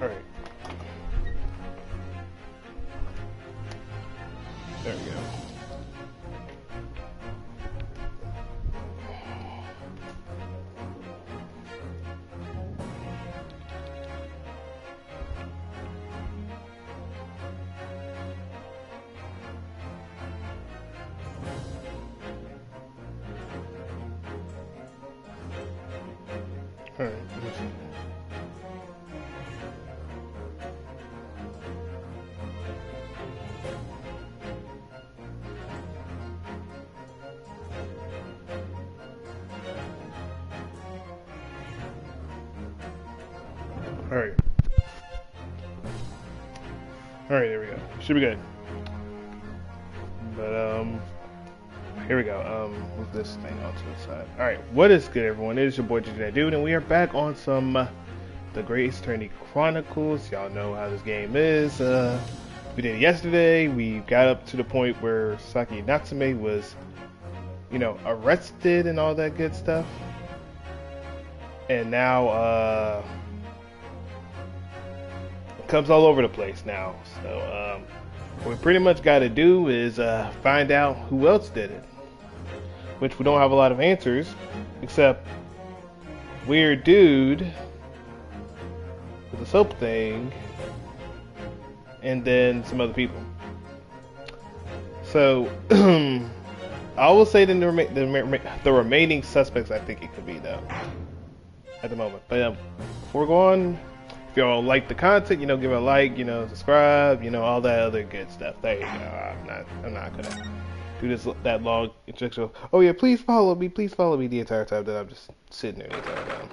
Alright. There we go. Alright, let me see. Alright. Alright, there we go. Should be good. But, here we go. Move this thing onto the side. Alright, what is good, everyone? It is your boy, JJ Dude, and we are back on some, The Great Attorney Chronicles. Y'all know how this game is. We did it yesterday. We got up to the point where Saki Natsume was, you know, arrested and all that good stuff. And now, it comes all over the place now. So, what we pretty much got to do is find out who else did it. Which we don't have a lot of answers, except weird dude with a soap thing, and then some other people. So, I will say the remaining suspects I think it could be, though, at the moment. But before we go on, if y'all like the content, you know, give it a like, you know, subscribe, you know, all that other good stuff. There you go. I'm not gonna do that long introduction. Oh yeah, please follow me the entire time that I'm just sitting there the entire time.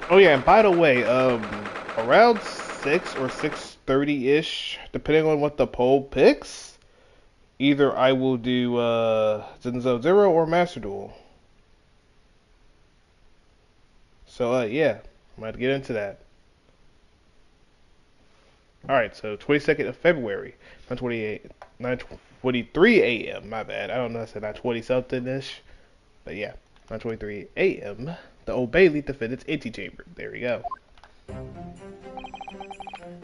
Oh yeah, and by the way, around 6 or 6:30-ish, depending on what the poll picks, either I will do Zenzo Zero or Master Duel. So yeah, I'm about to get into that. Alright, so 22nd of February, 9:23 a.m. My bad. I don't know, I said 9:20 something-ish. But yeah, 9:23 a.m. The Old Bailey defendant's antechamber. There we go.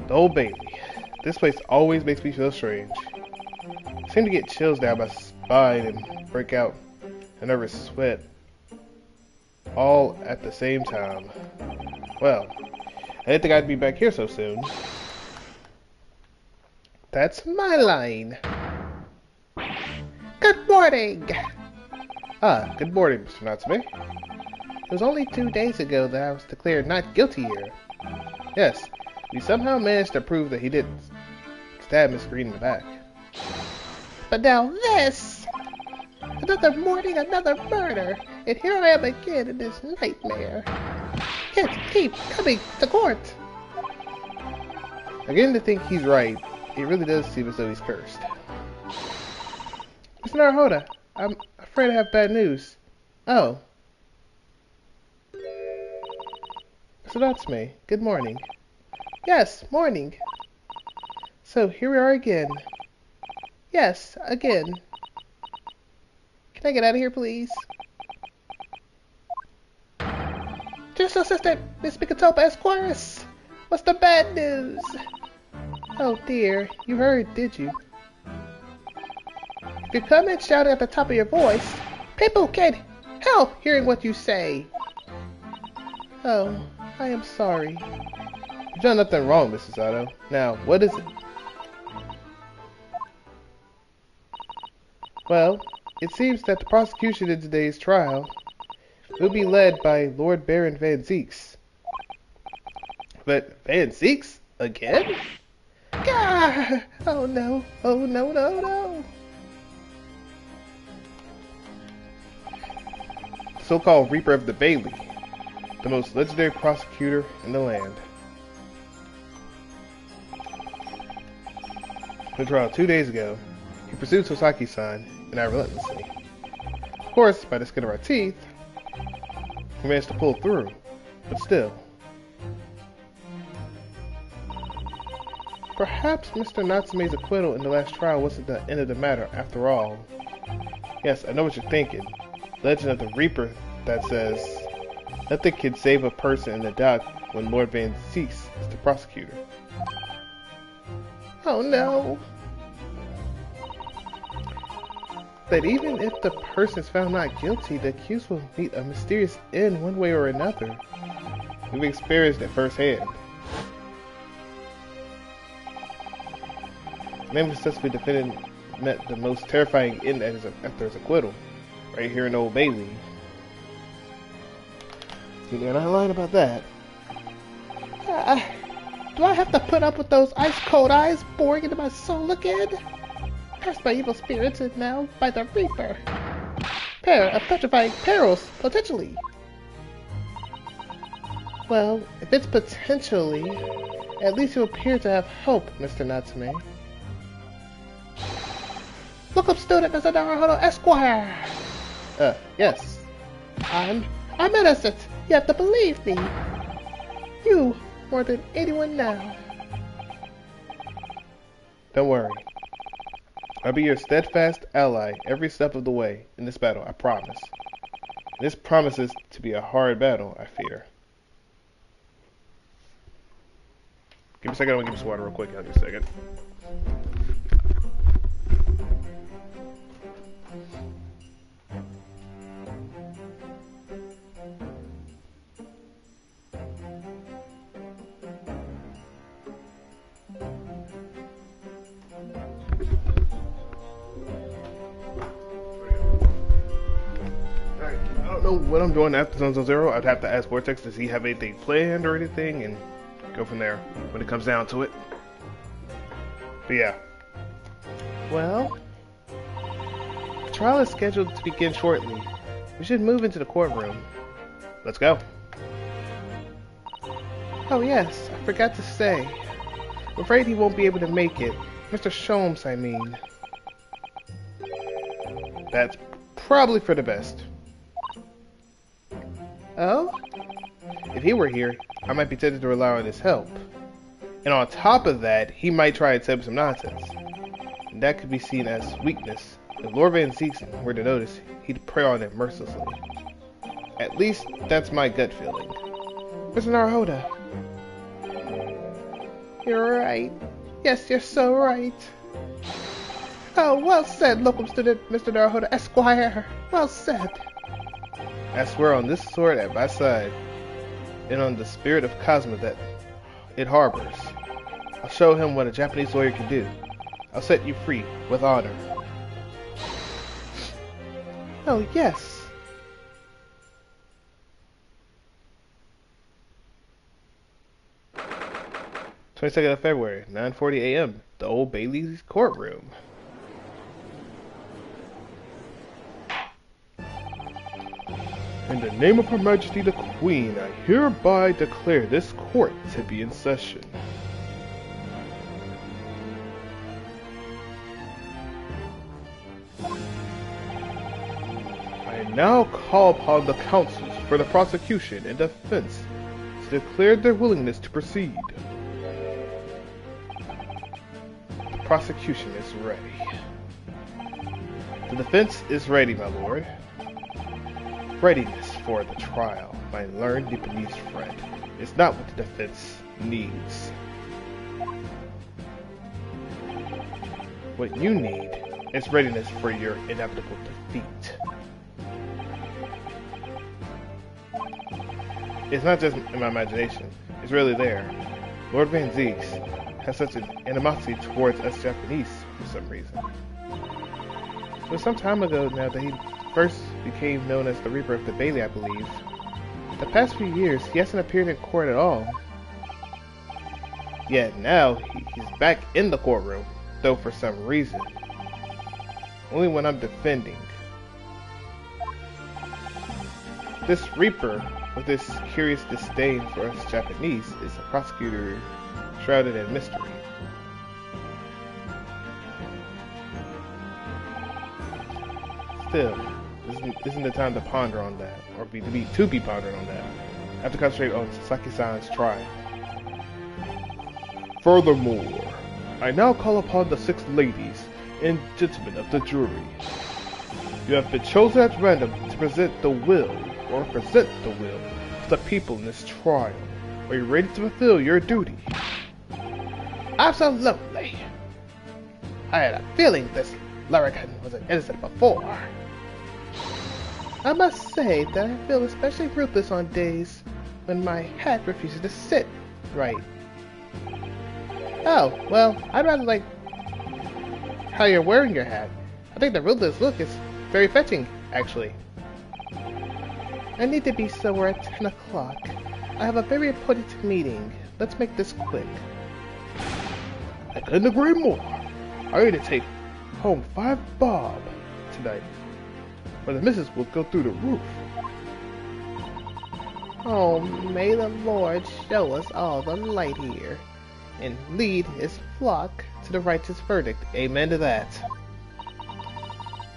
The Old Bailey. This place always makes me feel strange. I seem to get chills down my spine and break out a nervous sweat. All at the same time. Well, I didn't think I'd be back here so soon. That's my line. Good morning! Ah, good morning, Mr. Natsume. It was only 2 days ago that I was declared not guilty here. Yes, we somehow managed to prove that he didn't stab Miss Green in the back. But now this! Another morning, another murder! And here I am again in this nightmare. Kids keep coming to court! I'm beginning to think he's right. It really does seem as though he's cursed. Mr. Naruhoda, I'm afraid I have bad news. Oh. So that's me. Good morning. Yes, morning. So here we are again. Yes, again. Can I get out of here, please? Judicial Assistant, Miss Mikatopa Esquires. What's the bad news? Oh dear, you heard, did you? If you come and shout at the top of your voice, people can't help hearing what you say. Oh, I am sorry. You've done nothing wrong, Mrs. Otto. Now, what is it? Well, it seems that the prosecution in today's trial will be led by Lord Baron Van Zeeks. But Van Zeeks? Again? Gah! Oh no, oh no, no, no. The so-called Reaper of the Bailey, the most legendary prosecutor in the land. In the trial 2 days ago, he pursued Sosaki-san and I relentlessly. Of course, by the skin of our teeth, we managed to pull through, but still. Perhaps Mr. Natsume's acquittal in the last trial wasn't the end of the matter after all. Yes, I know what you're thinking. Legend of the Reaper that says Nothing can save a person in the dock when Lord Van Zeeks is the prosecutor. Oh no! But even if the person is found not guilty, the accused will meet a mysterious end one way or another. We've experienced it firsthand. The man who successfully defended met the most terrifying end after his acquittal, right here in Old Bailey. You're not lying about that. Do I have to put up with those ice-cold eyes boring into my soul again? Cursed by evil spirits and now by the Reaper. Pair of petrifying perils, potentially. Well, if it's potentially, at least you appear to have hope, Mr. Natsume. Look up, student, Mr. Naruhodo Esquire! Yes. I'm innocent! You have to believe me! You, more than anyone now. Don't worry. I'll be your steadfast ally every step of the way in this battle, I promise. This promises to be a hard battle, I fear. Give me a second, I'm gonna get some water real quick. I'll just a second. What I'm doing after Zone Zero, I'd have to ask Vortex, does he have anything planned or anything, and go from there when it comes down to it. But yeah. Well, the trial is scheduled to begin shortly. We should move into the courtroom. Let's go. Oh yes, I forgot to say. I'm afraid he won't be able to make it. Mr. Sholmes, I mean. That's probably for the best. Oh? If he were here, I might be tempted to rely on his help. And on top of that, he might try and set up some nonsense. And that could be seen as weakness. If Lord Van Zeeks were to notice, he'd prey on him mercilessly. At least, that's my gut feeling. Mr. Naruhodo. You're right. Yes, you're so right. Oh, well said, local student, Mr. Naruhodo Esquire. Well said. I swear on this sword at my side, and on the spirit of Cosmo that it harbors. I'll show him what a Japanese lawyer can do. I'll set you free, with honor. Oh, yes. (22nd of February, 9:40 a.m. The Old Bailey's courtroom. In the name of Her Majesty the Queen, I hereby declare this court to be in session. I now call upon the counsels for the prosecution and defense to declare their willingness to proceed. The prosecution is ready. The defense is ready, my lord. Readiness for the trial, my learned Japanese friend, is not what the defense needs. What you need is readiness for your inevitable defeat. It's not just in my imagination, it's really there. Lord Van Zeeks has such an animosity towards us Japanese for some reason. It was some time ago now that he first became known as the Reaper of the Bailey, I believe. The past few years, he hasn't appeared in court at all. Yet now, he's back in the courtroom, though for some reason. Only when I'm defending. This Reaper, with this curious disdain for us Japanese, is a prosecutor shrouded in mystery. Still, isn't the time to ponder on that, or to be pondered on that. I have to concentrate on Sasaki-san's trial. Furthermore, I now call upon the 6 ladies and gentlemen of the jury. You have been chosen at random to present the will to the people in this trial. Are you ready to fulfill your duty? Absolutely. I had a feeling this larrikin was an innocent before. I must say that I feel especially ruthless on days when my hat refuses to sit right. Oh, well, I'd rather like how you're wearing your hat. I think the ruthless look is very fetching, actually. I need to be somewhere at 10 o'clock. I have a very important meeting. Let's make this quick. I couldn't agree more. I need to take home 5 bob tonight, or the missus will go through the roof. Oh, may the Lord show us all the light here, and lead his flock to the righteous verdict. Amen to that.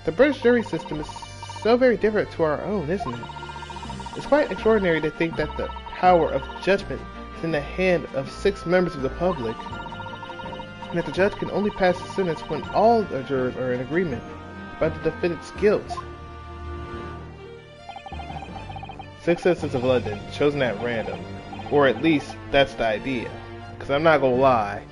The British jury system is so very different to our own, isn't it? It's quite extraordinary to think that the power of judgment is in the hand of 6 members of the public, and that the judge can only pass a sentence when all the jurors are in agreement about the defendant's guilt. 6 citizens of London, chosen at random, or at least that's the idea. Because I'm not gonna lie,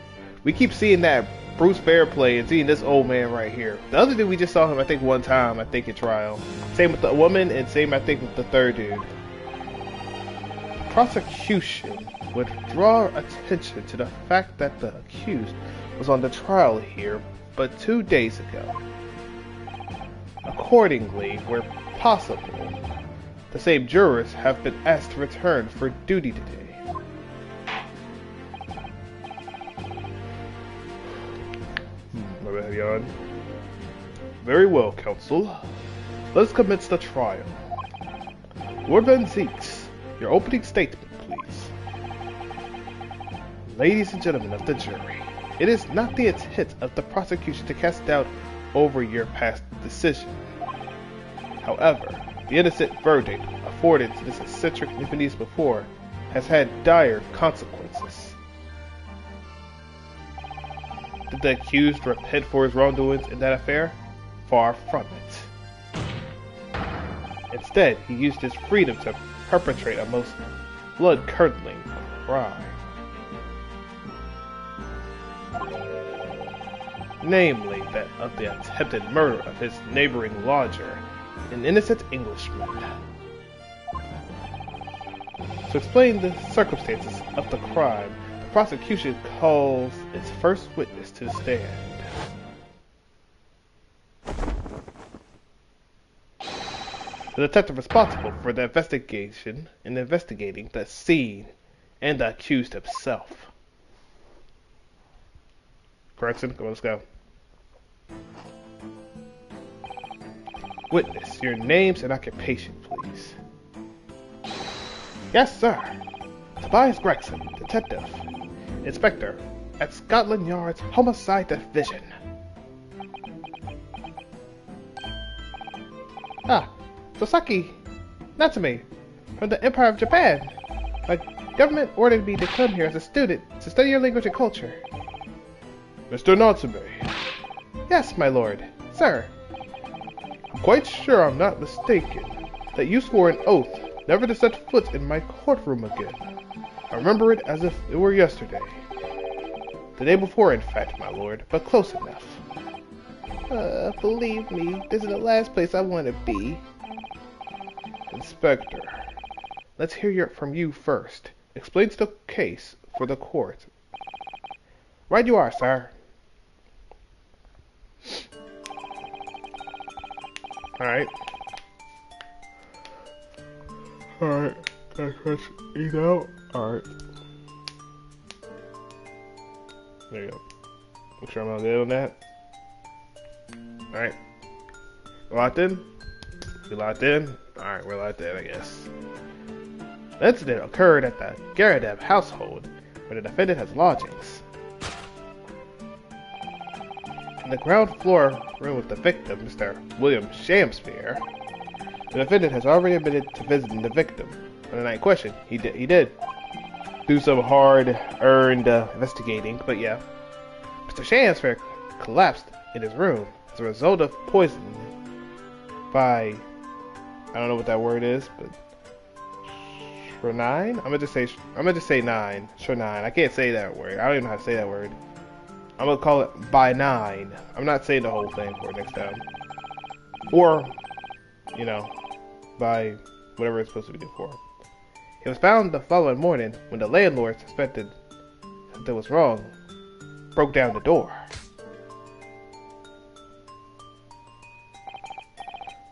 we keep seeing that Bruce Fairplay and seeing this old man right here. The other dude, we just saw him, I think, one time, I think, in trial. Same with the woman, and same, I think, with the third dude. Prosecution would draw attention to the fact that the accused was on the trial here but 2 days ago. Accordingly, where possible, the same jurors have been asked to return for duty today. Yawn. Very well, counsel. Let us commence the trial. Lord Van Zeeks, your opening statement, please. Ladies and gentlemen of the jury, it is not the intent of the prosecution to cast doubt over your past decision. However, the innocent verdict afforded to this eccentric Nipponese before has had dire consequences. Did the accused repent for his wrongdoings in that affair? Far from it. Instead, he used his freedom to perpetrate a most blood-curdling crime. Namely, that of the attempted murder of his neighboring lodger, an innocent Englishman. To explain the circumstances of the crime, the prosecution calls its first witness to the stand. The detective responsible for the investigation and investigating the scene, and the accused himself. Correction, come on, let's go. Witness, your names and occupation, please. Yes, sir. Tobias Gregson, detective, inspector at Scotland Yard's Homicide Division. Ah, Sasaki Natsume, from the Empire of Japan. My government ordered me to come here as a student to study your language and culture. Mr. Natsume. Yes, my lord. Sir. I'm quite sure I'm not mistaken that you swore an oath never to set foot in my courtroom again. I remember it as if it were yesterday. The day before, in fact, my lord, but close enough. Believe me, this is the last place I want to be. Inspector, let's hear from you first. Explain the case for the court. Right you are, sir. Alright. Alright, gotta press eat out. Alright. There you go. Make sure I'm all good on that. Alright. Locked in? We locked in? Alright, we're locked in, I guess. The incident occurred at the Garadev household, where the defendant has lodgings. In the ground floor room with the victim, Mr. William Shamspeare, the defendant has already admitted to visiting the victim. On the night in question, he did do some hard-earned investigating, but yeah. Mr. Shamspeare collapsed in his room as a result of poisoning by, I don't know what that word is, but For 9? I'm gonna just say 9. Sure 9. I can't say that word. I don't even know how to say that word. I'm gonna call it by 9. I'm not saying the whole thing for next time. Or, you know, by whatever it's supposed to be good for. It was found the following morning when the landlord suspected something was wrong, broke down the door.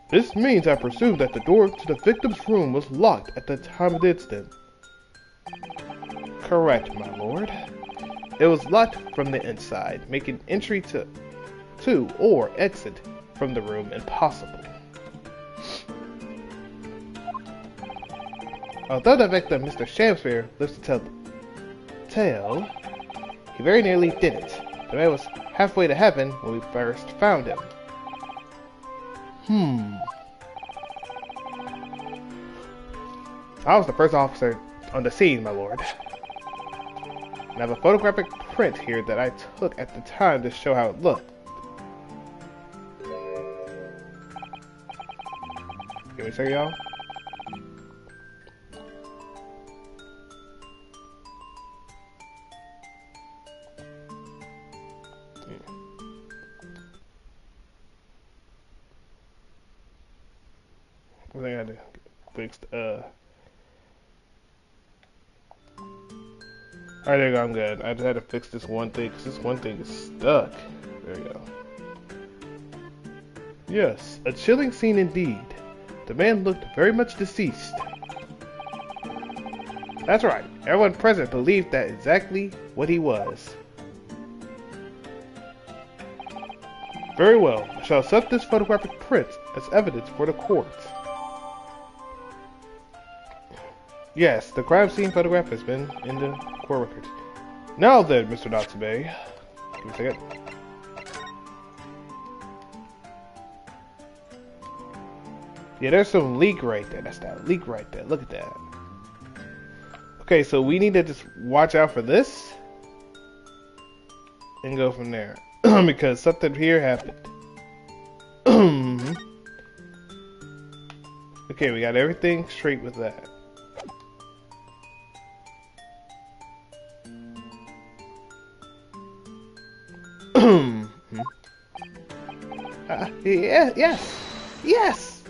This means I presume that the door to the victim's room was locked at the time of the incident. Correct, my lord. It was locked from the inside, making entry to or exit from the room impossible. Although the victim, Mr. Shamsphere, lives to tell the tale, he very nearly didn't. The man was halfway to heaven when we first found him. I was the first officer on the scene, my lord. And I have a photographic print here that I took at the time to show how it looked. Give me a second, y'all. I think I had to fix Alright, there you go, I'm good. I just had to fix this one thing, because this one thing is stuck. There we go. Yes, a chilling scene indeed. The man looked very much deceased. That's right, everyone present believed that exactly what he was. Very well, I shall accept this photographic print as evidence for the court. Yes, the crime scene photograph has been in the court records. Now then, Mr. Natsume. Give me a second. Yeah, there's some leak right there. That's that leak right there. Look at that. Okay, so we need to just watch out for this. And go from there. Because something here happened. Okay, we got everything straight with that. Yes.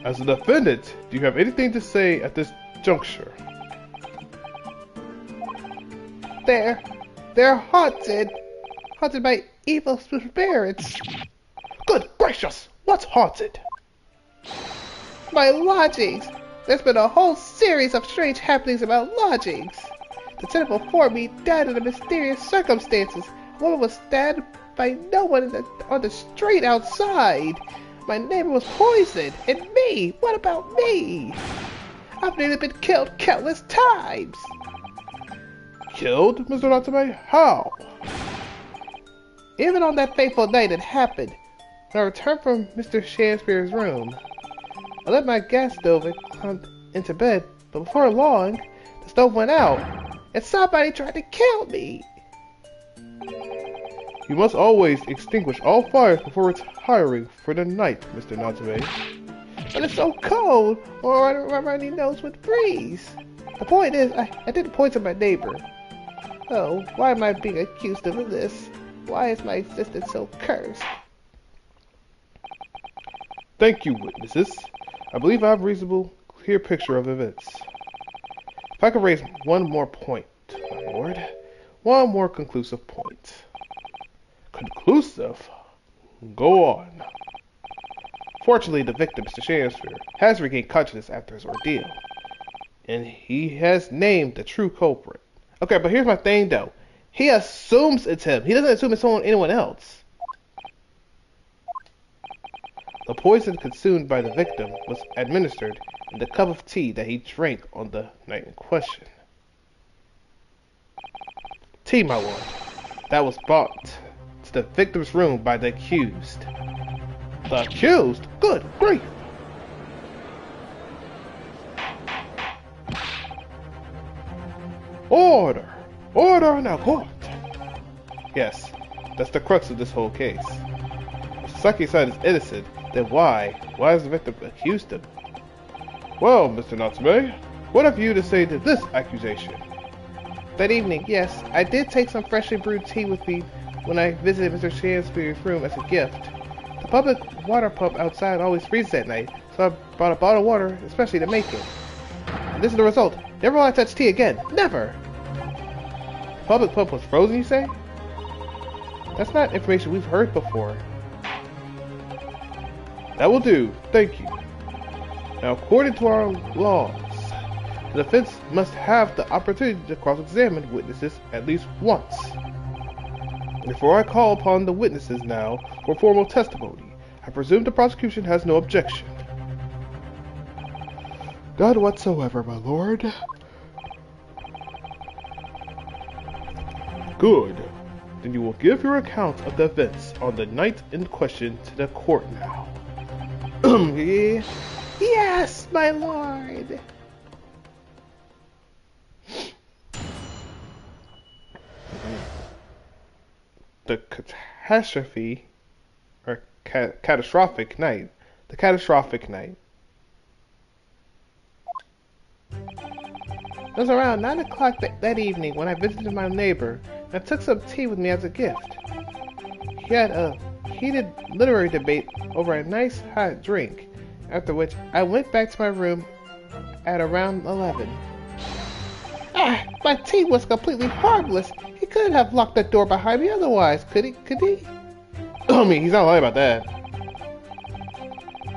As a defendant, do you have anything to say at this juncture? They're haunted by evil spirits. Good gracious, what's haunted? My lodgings. There's been a whole series of strange happenings about lodgings. The tenant before me died under mysterious circumstances. A woman was stabbed by no one on the street outside. My neighbor was poisoned. And me? What about me? I've nearly been killed countless times. Killed, Mr. Natsume? How? Even on that fateful night it happened. When I returned from Mr. Shamspeare's room, I let my gas stove and climbed into bed, but before long, the stove went out, and somebody tried to kill me. You must always extinguish all fires before retiring for the night, Mr. Natsume. But it's so cold, or my runny nose would freeze. The point is, I didn't poison my neighbor. Oh, why am I being accused of this? Why is my existence so cursed? Thank you, witnesses. I believe I have a reasonable, clear picture of events. If I could raise one more point, my lord. One more conclusive point. Conclusive? Go on. Fortunately, the victim, Mr. Shamsphere, has regained consciousness after his ordeal. And he has named the true culprit. Okay, but here's my thing, though. He assumes it's him. He doesn't assume it's anyone else. The poison consumed by the victim was administered in the cup of tea that he drank on the night in question. Tea, my lord, that was brought to the victim's room by the accused. The accused? Good grief! Order! Order in the court! Yes, that's the crux of this whole case. If Saki-san is innocent, then why has the victim accused him? Well, Mr. Natsume, what have you to say to this accusation? That evening, yes, I did take some freshly brewed tea with me when I visited Mr. Shakespeare's room as a gift. The public water pump outside always freezes at night, so I brought a bottle of water especially to make it. And this is the result. Never will I touch tea again. Never! The public pump was frozen, you say? That's not information we've heard before. That will do. Thank you. Now, according to our laws, the defense must have the opportunity to cross-examine witnesses at least once. Before I call upon the witnesses now for formal testimony, I presume the prosecution has no objection. None whatsoever, my lord. Good. Then you will give your account of the events on the night in question to the court now. Yes, my lord. The catastrophe, or catastrophic night. The catastrophic night. It was around 9 o'clock that evening when I visited my neighbor and took some tea with me as a gift. He had a heated literary debate over a nice hot drink, after which I went back to my room at around 11. My tea was completely harmless. He couldn't have locked the door behind me otherwise, could he? I mean, he's not lying about that.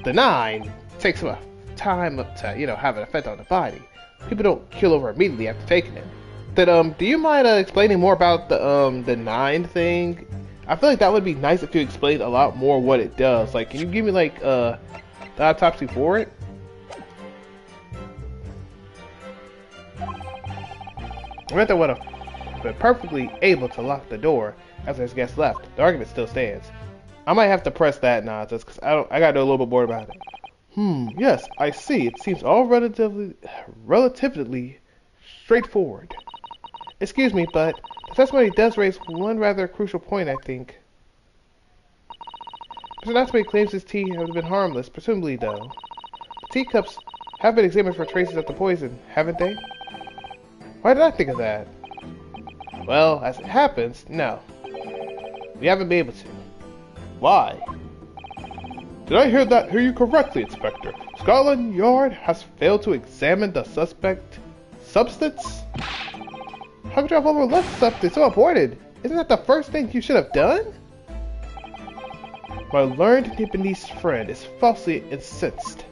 The 9 takes some time to, have an effect on the body. People don't kill over immediately after taking it. Then, do you mind explaining more about the 9 thing? I feel like that would be nice if you explained a lot more what it does. Like, can you give me, like, the autopsy for it? Samantha would have been perfectly able to lock the door after his guest left. The argument still stands. I might have to press that nonsense because I gotta know a little bit more about it. Yes, I see. It seems all relatively straightforward. Excuse me, but the testimony does raise one rather crucial point, I think. Mr. Natsume claims his tea has been harmless, presumably though. The teacups have been examined for traces of the poison, haven't they? Why did I think of that? Well, as it happens, no. We haven't been able to. Why? Did I hear you correctly, Inspector? Scotland Yard has failed to examine the suspect substance? How could you have overlooked something so important? Isn't that the first thing you should have done? My learned Nipponese friend is falsely incensed.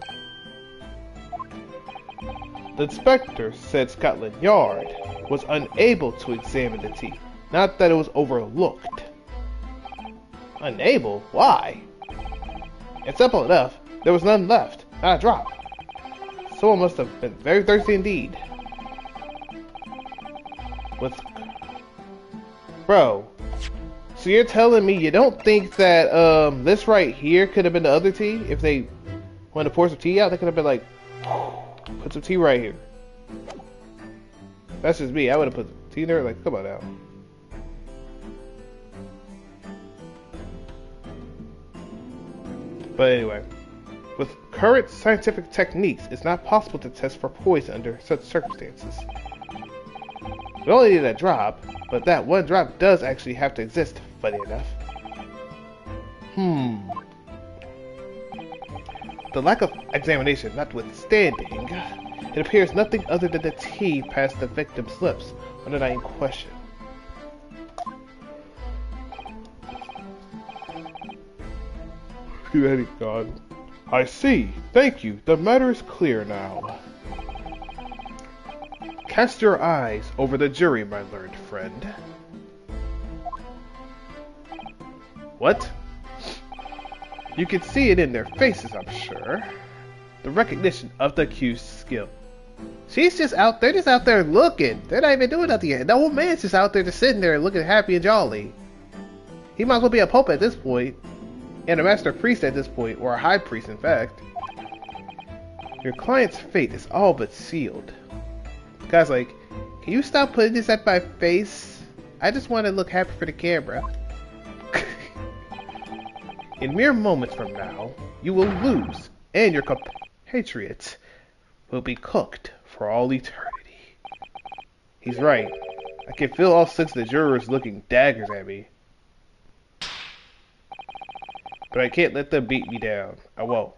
The inspector said Scotland Yard was unable to examine the tea, not that it was overlooked. Unable? Why? It's simple enough. There was none left, not a drop. Someone must have been very thirsty indeed. Bro, so you're telling me you don't think that this right here could have been the other tea? If they wanted to pour some tea out, they could have been like, put some tea right here. That's just me. I would have put some tea there. Like, come on now. But anyway, with current scientific techniques, it's not possible to test for poison under such circumstances. We only need a drop, but that one drop does actually have to exist, funny enough. The lack of examination notwithstanding, it appears nothing other than the tea passed the victim's lips on the night in question. God. I see. Thank you. The matter is clear now. Cast your eyes over the jury, my learned friend. What? You can see it in their faces, I'm sure. The recognition of the accused's skill. She's just out there looking. They're not even doing nothing yet. The old man's just out there just sitting there looking happy and jolly. He might as well be a pope at this point. And a master priest at this point, or a high priest in fact. Your client's fate is all but sealed. The guy's like, can you stop putting this at my face? I just want to look happy for the camera. In mere moments from now, you will lose, and your compatriots will be cooked for all eternity. He's right. I can feel all six of the jurors looking daggers at me. But I can't let them beat me down. I won't.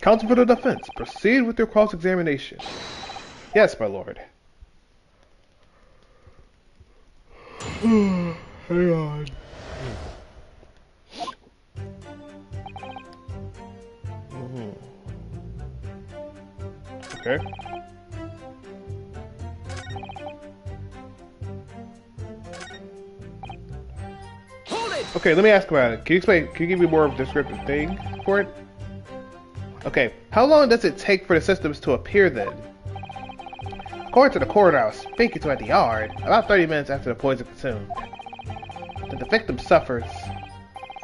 Counsel for the defense, proceed with your cross-examination. Yes, my lord. Hang on. Okay. Hold it! Okay, let me ask about it. Can you explain? Can you give me more of a descriptive thing for it? Okay, how long does it take for the systems to appear then? According to the coroner I was speaking to at the yard, about 30 minutes after the poison consumed. The victim suffers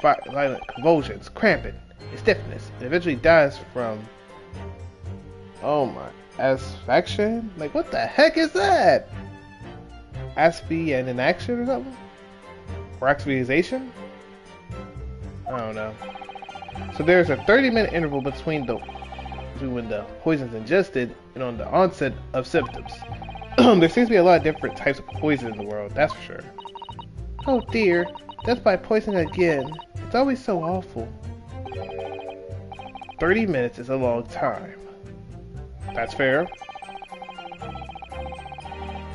violent convulsions, cramping, and stiffness, and eventually dies from... Oh my... asphyxiation? Like, what the heck is that? Asphy and inaction or something? Or asphyxiation? I don't know. So there's a 30-minute interval between when the poison's ingested and on the onset of symptoms. There seems to be a lot of different types of poison in the world, that's for sure. Oh dear, death by poison again. It's always so awful. 30 minutes is a long time. That's fair.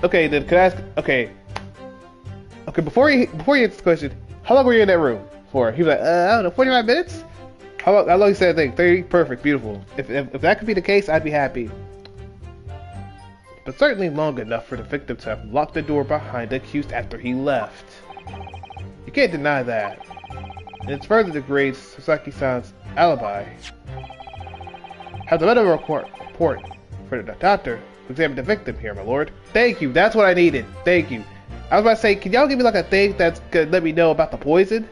Okay, then can I ask? Okay, before you answer this question, how long were you in that room for? He was like, I don't know, 45 minutes. How long you said? I think 30. Perfect, beautiful. If that could be the case, I'd be happy. But certainly long enough for the victim to have locked the door behind the accused after he left. You can't deny that. And it further degrades Sasaki-san's alibi. Have the medical report for the doctor who examined the victim here, my lord. Thank you. That's what I needed. Thank you. I was about to say, can y'all give me like a thing that's gonna let me know about the poison?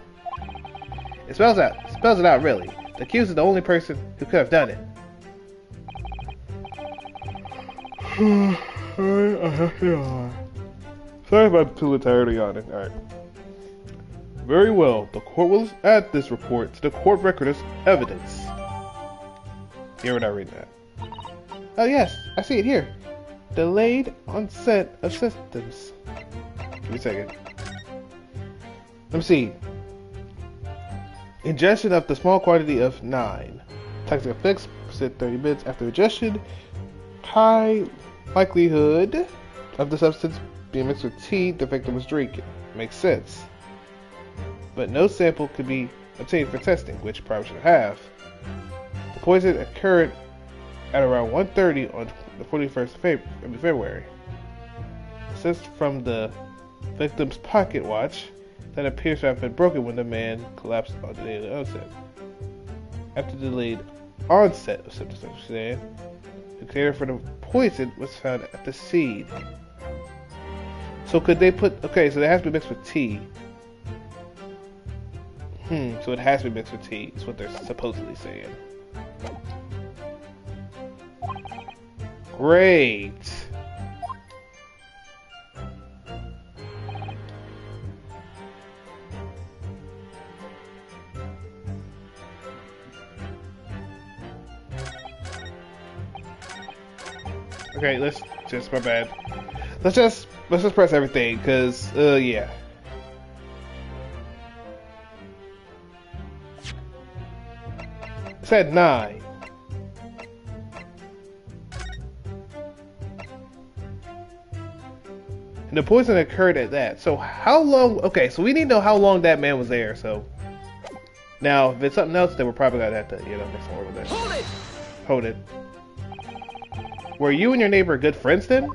It spells it out really. The accused is the only person who could have done it. Sorry if I'm too tired of yawning. Alright. Very well. The court will add this report to the court record as evidence. Here, we're not reading that. Oh yes, I see it here. Delayed onset of symptoms. Give me a second. Let me see. Ingestion of the small quantity of 9. Toxic effects persist 30 minutes after ingestion. High likelihood of the substance being mixed with tea the victim was drinking. Makes sense. But no sample could be obtained for testing, which probably should have. The poison occurred at around 1:30 on the 41st of February. Assessed from the victim's pocket watch, that appears to have been broken when the man collapsed on the delayed onset. After the delayed onset of symptoms, the container for the poison was found at the seed. So could they put... Okay, so it has to be mixed with tea. So it has to be mixed with tea, is what they're supposedly saying. Great! Okay, my bad. Let's just press everything, cause yeah. It said 9. And the poison occurred at that. So how long? Okay, so we need to know how long that man was there. So now, if it's something else, then we're probably gonna have to, make some more with that. Hold it! Hold it. Were you and your neighbor good friends then?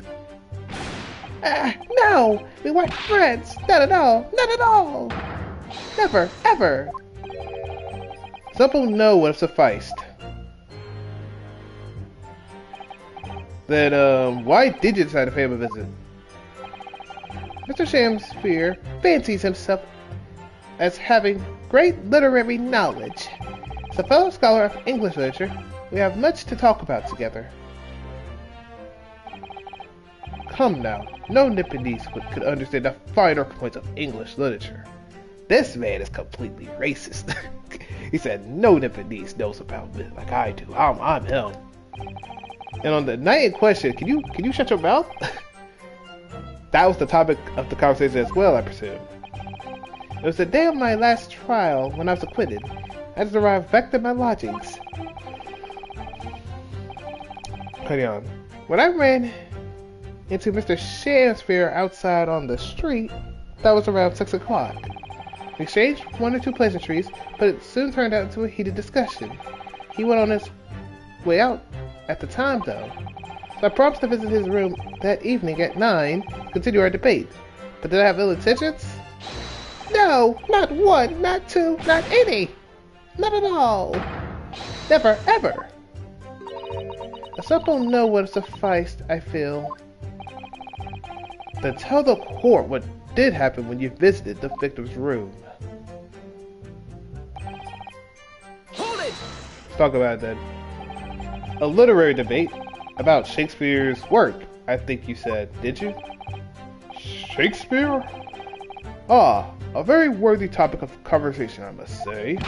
No! We weren't friends! Not at all! Not at all! Never! Ever! Simple no would have sufficed. Then, why did you decide to pay him a visit? Mr. Shamsphere fancies himself as having great literary knowledge. As a fellow scholar of English literature, we have much to talk about together. Come now, no Nipponese could understand the finer points of English literature. This man is completely racist. He said, no Nipponese knows about me like I do. I'm him. And on the night in question, can you shut your mouth? That was the topic of the conversation as well, I presume. It was the day of my last trial when I was acquitted. I just arrived back to my lodgings. Hold on. When I ran into Mr. Shakespeare outside on the street, that was around 6 o'clock. We exchanged one or two pleasantries, but it soon turned out into a heated discussion. He went on his way out at the time, though. So I promised to visit his room that evening at 9 to continue our debate. But did I have ill intentions? No, not one, not two, not any. Not at all. Never, ever. A simple no would have sufficed, I feel. Then tell the court what did happen when you visited the victim's room. Hold it! Let's talk about it then. A literary debate about Shakespeare's work, I think you said, did you? Shakespeare? Ah, a very worthy topic of conversation, I must say.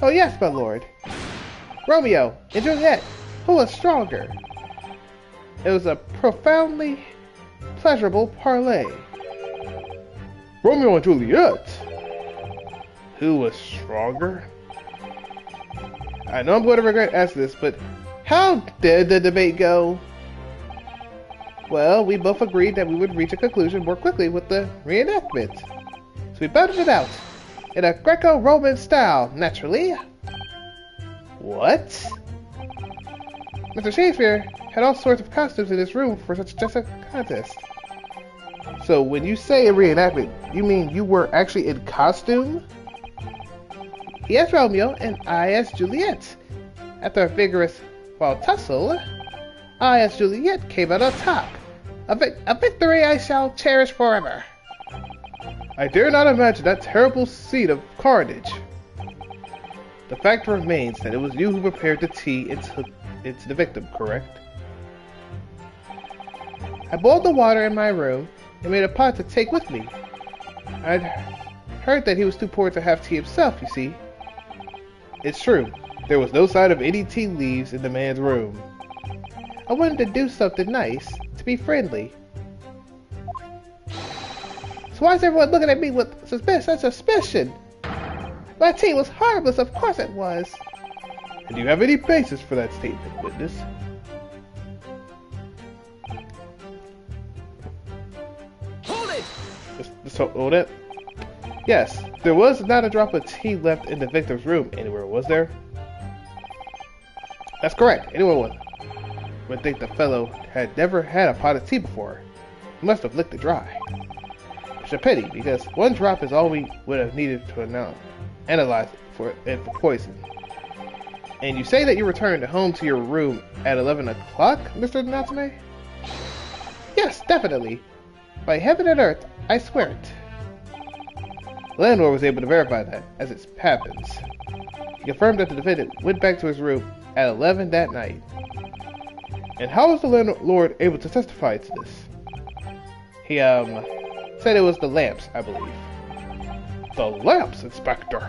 Oh yes, my lord. Romeo and Juliet, who was stronger? It was a profoundly pleasurable parley. Romeo and Juliet? Who was stronger? I know I'm going to regret asking this, but how did the debate go? Well, we both agreed that we would reach a conclusion more quickly with the reenactment. So we battled it out, in a Greco-Roman style, naturally. What? Mr. Shakespeare had all sorts of costumes in his room for such just a contest. So when you say a reenactment, you mean you were actually in costume? He as Romeo and I as Juliet. After a vigorous tussle, I as Juliet came out on top. A victory I shall cherish forever. I dare not imagine that terrible scene of carnage. The fact remains that it was you who prepared the tea and took it to the victim, correct? I boiled the water in my room and made a pot to take with me. I'd heard that he was too poor to have tea himself, you see. It's true. There was no sign of any tea leaves in the man's room. I wanted to do something nice, to be friendly. So why is everyone looking at me with such suspicion? My tea was harmless, of course it was. And do you have any basis for that statement, witness? Hold it! Just hold it. Yes, there was not a drop of tea left in the victim's room anywhere, was there? That's correct. Anyone would think the fellow had never had a pot of tea before. He must have licked it dry. It's a pity, because one drop is all we would have needed to analyze for poison. And you say that you returned home to your room at 11 o'clock, Mr. Natsume? Yes, definitely. By heaven and earth, I swear it. The landlord was able to verify that, as it happens. He confirmed that the defendant went back to his room at 11 that night. And how was the landlord able to testify to this? He, said it was the lamps, I believe. The lamps, Inspector!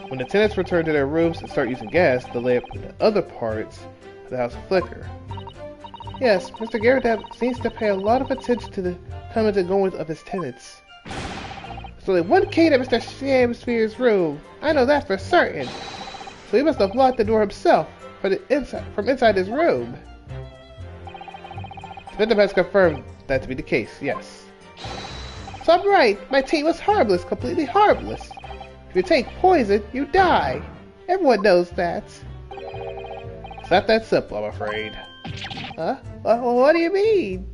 When the tenants returned to their rooms and start using gas, the lamp in the other parts of the house flicker. Yes, Mr. Garrett seems to pay a lot of attention to the comings and goings of his tenants. There's only one key to Mr. Shakespeare's room. I know that for certain. So he must have locked the door himself from inside his room. The victim has confirmed that to be the case, yes. So I'm right. My tea was harmless, completely harmless. If you take poison, you die. Everyone knows that. It's not that simple, I'm afraid. Huh? What do you mean?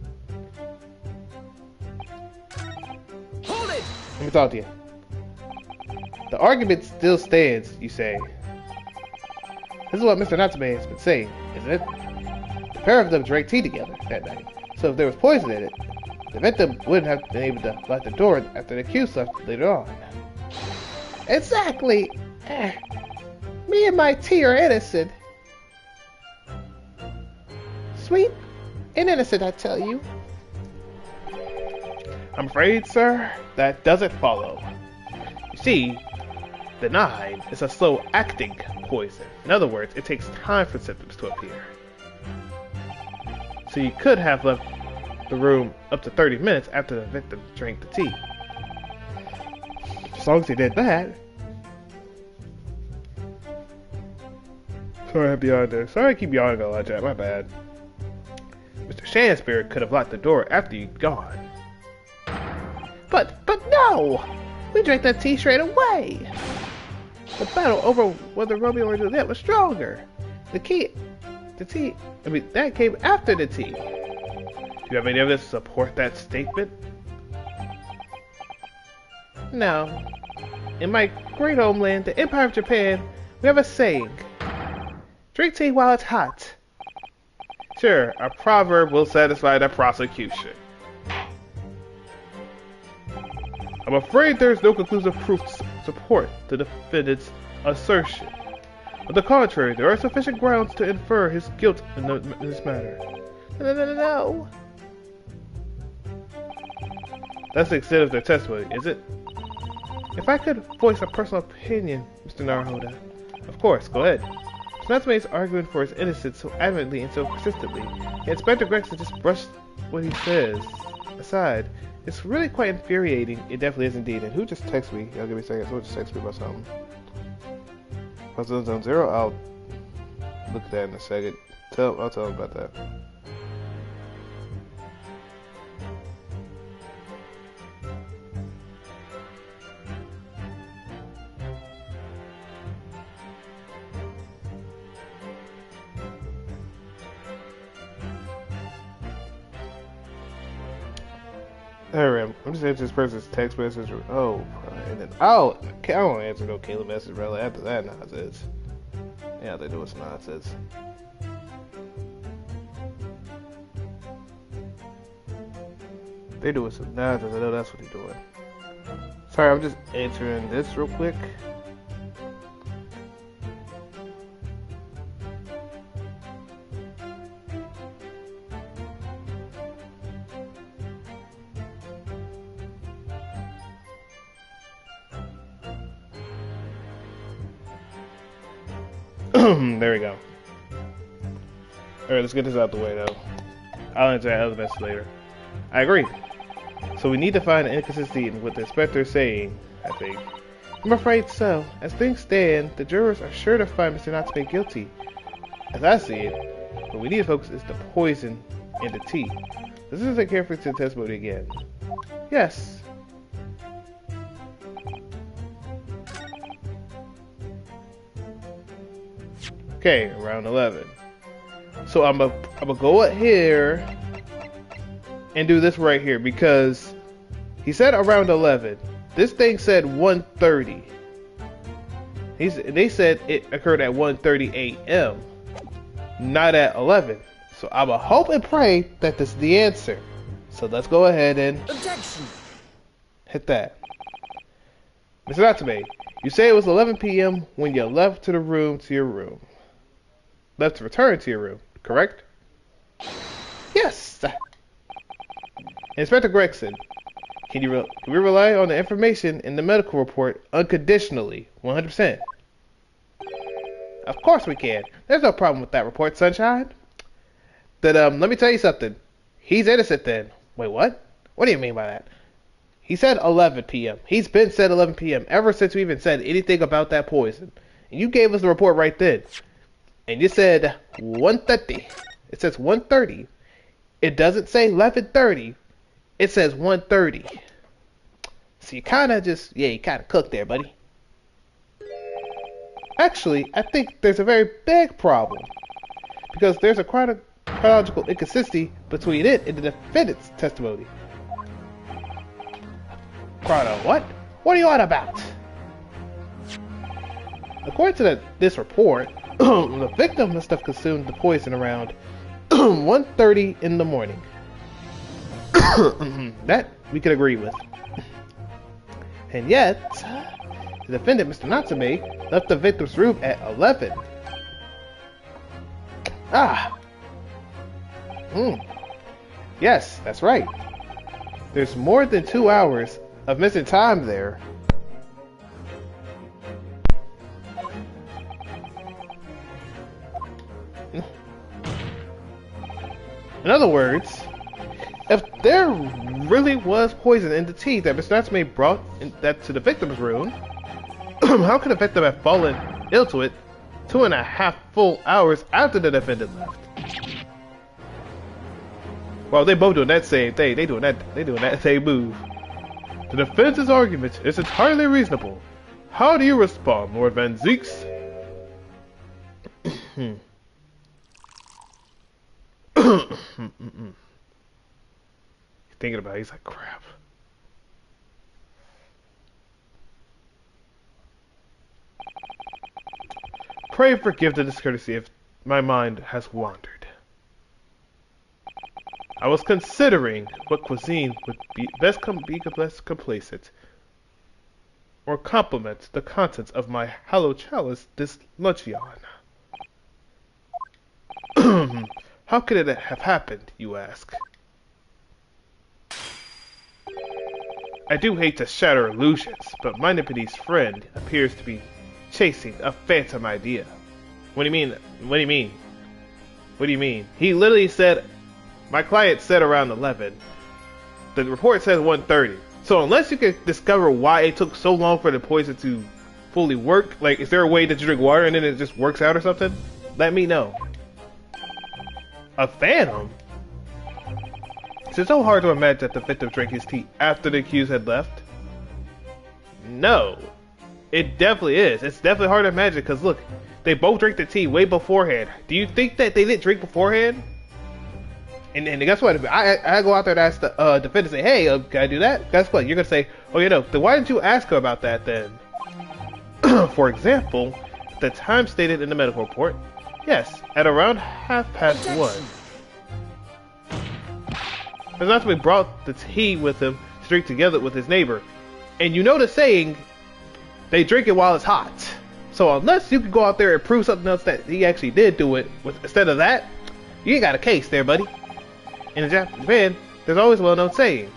Hold it! Let me talk to you. The argument still stands, you say. This is what Mr. Natsume has been saying, isn't it? The pair of them drank tea together that night, so if there was poison in it, the victim wouldn't have been able to lock the door after the accused left later on. Exactly! Me and my tea are innocent. Sweet and innocent, I tell you. I'm afraid, sir, that doesn't follow. You see, The 9 is a slow-acting poison. In other words, it takes time for symptoms to appear. So you could have left the room up to 30 minutes after the victim drank the tea. As long as he did that. Sorry I'm beyond there. Sorry I keep yawning a lot, Jack. My bad. Mr. Shanspear could have locked the door after you'd gone. But no! We drank that tea straight away! The battle over whether Romeo or Juliet was stronger. That came after the tea. Do you have any evidence to support that statement? No. In my great homeland, the Empire of Japan, we have a saying. Drink tea while it's hot. Sure, a proverb will satisfy the prosecution. I'm afraid there's no conclusive proof to support the defendant's assertion. On the contrary, there are sufficient grounds to infer his guilt in this matter. No. That's the extent of their testimony, is it? If I could voice a personal opinion, Mr. Naruhodo. Of course, go ahead. Natsume is arguing for his innocence so adamantly and so persistently, yet Inspector Gregson just brushed what he says aside. It's really quite infuriating. It definitely is indeed. And who just texted me? Y'all give me a second. Someone just texted me about something. Puzzle Zone 0? I'll look at that in a second. I'll tell him about that. I'm just answering this person's text message. Oh, and then I don't answer no Caleb message really after that nonsense. Yeah, they do some nonsense. They doing some nonsense. I know that's what they're doing. Sorry, I'm just answering this real quick. There we go. Alright, let's get this out the way though. I'll answer that other message later. I agree. So we need to find an inconsistency in what the inspector is saying, I think. I'm afraid so. As things stand, the jurors are sure to find Mr. Natsume guilty. As I see it, what we need to focus is the poison in the tea. This is a careful to testimony again. Yes. Okay, around 11. So I'm gonna go up here and do this right here because he said around 11. This thing said 1:30. They said it occurred at 1:30 a.m. not at 11. So I'm gonna hope and pray that this is the answer. So let's go ahead and Objection. Hit that. Mr. Natsume, you say it was 11 p.m. when you left to your room. Left to return to your room, correct? Yes! Inspector Gregson, can we rely on the information in the medical report unconditionally, 100%? Of course we can. There's no problem with that report, Sunshine. Then, let me tell you something. He's innocent then. Wait, what? What do you mean by that? He said 11 p.m. He's been said 11 p.m. ever since we even said anything about that poison. And you gave us the report right then. And you said 1:30. It says 1:30. It doesn't say 11:30. It says 1:30. So you kind of cooked there, buddy. Actually, I think there's a very big problem. Because there's a chronological inconsistency between it and the defendant's testimony. Chrono, what? What are you on about? According to this report, the victim must have consumed the poison around 1:30 in the morning. That we could agree with. And yet, the defendant, Mr. Natsume, left the victim's room at 11. Yes, that's right. There's more than 2 hours of missing time there. In other words, if there really was poison in the tea that Mr. Natsume brought that to the victim's room, how could the victim have fallen ill to it 2.5 full hours after the defendant left? Well, they both doing that same thing. They doing that same move. The defense's argument is entirely reasonable. How do you respond, Lord Van Zeeks? Thinking about it, he's like, crap. Pray forgive the discourtesy if my mind has wandered. I was considering what cuisine would be best complacent or complement the contents of my hallowed chalice this luncheon. How could it have happened, you ask? I do hate to shatter illusions, but my Nipponese friend appears to be chasing a phantom idea. What do you mean? What do you mean? What do you mean? He literally said, my client said around 11. The report says 1:30. So unless you can discover why it took so long for the poison to fully work, like is there a way that you drink water and then it just works out or something? Let me know. A phantom? Is it so hard to imagine that the victim drank his tea after the accused had left? No. It definitely is. It's definitely hard to imagine because look, they both drank the tea way beforehand. Do you think that they didn't drink beforehand? And guess what? I go out there and ask the defendant, say, hey, can I do that? Guess what? You're going to say, oh, you know, then why didn't you ask her about that then? For example, the time stated in the medical report, yes, at around 1:30. Mr. Natsume brought the tea with him to drink together with his neighbor. And you know the saying, they drink it while it's hot. So unless you can go out there and prove something else that he actually did do it instead of that, you ain't got a case there, buddy. In Japan, there's always a well-known saying,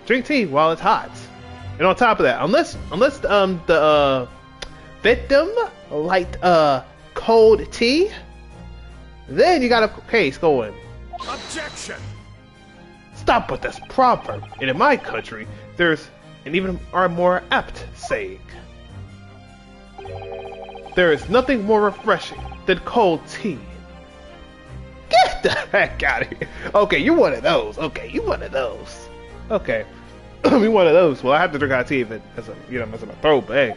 drink tea while it's hot. And on top of that, unless the victim liked cold tea, then you got a case going. Objection! Stop with this proverb. And in my country, there's an even more apt saying. There is nothing more refreshing than cold tea. Get the heck out of here. Okay, you're one of those. Okay, you one of those. Okay. You one of those. Well, I have to drink hot tea if it has a, you know, mess up my throat, but hey.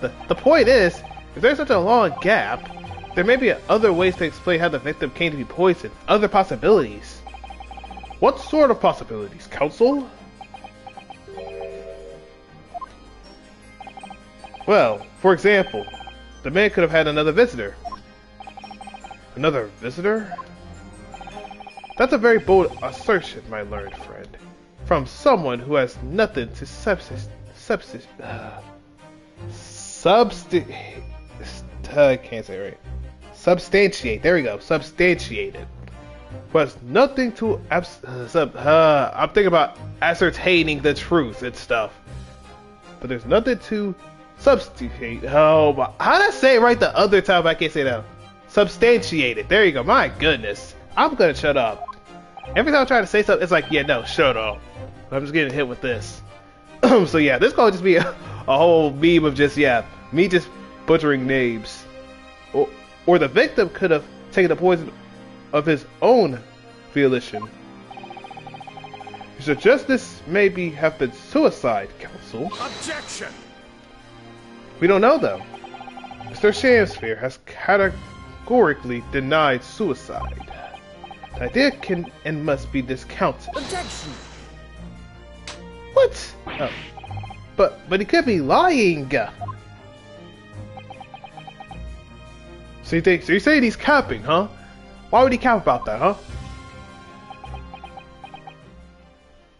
The point is, if there's such a long gap, there may be other ways to explain how the victim came to be poisoned. Other possibilities. What sort of possibilities, counsel? Well, for example, the man could have had another visitor. Another visitor? That's a very bold assertion, my learned friend. From someone who has nothing to I can't say it right. Substantiate. There we go. Substantiate it. Who has nothing to I'm thinking about ascertaining the truth and stuff. But there's nothing to substantiate. Oh my, how did I say it right the other time? I can't say that. Substantiate it. There you go. My goodness. I'm gonna shut up. Every time I try to say something, it's like, yeah, no, shut up. I'm just getting hit with this. So yeah, this gonna just be a whole meme of just, yeah, me just butchering names. Or the victim could have taken the poison of his own volition. You suggest this maybe have been suicide, counsel? Objection! We don't know though. Mr. Shamsphere has categorically denied suicide. The idea can and must be discounted. Objection! What? Oh. But he could be lying. So you're saying he's capping, huh? Why would he cap about that, huh?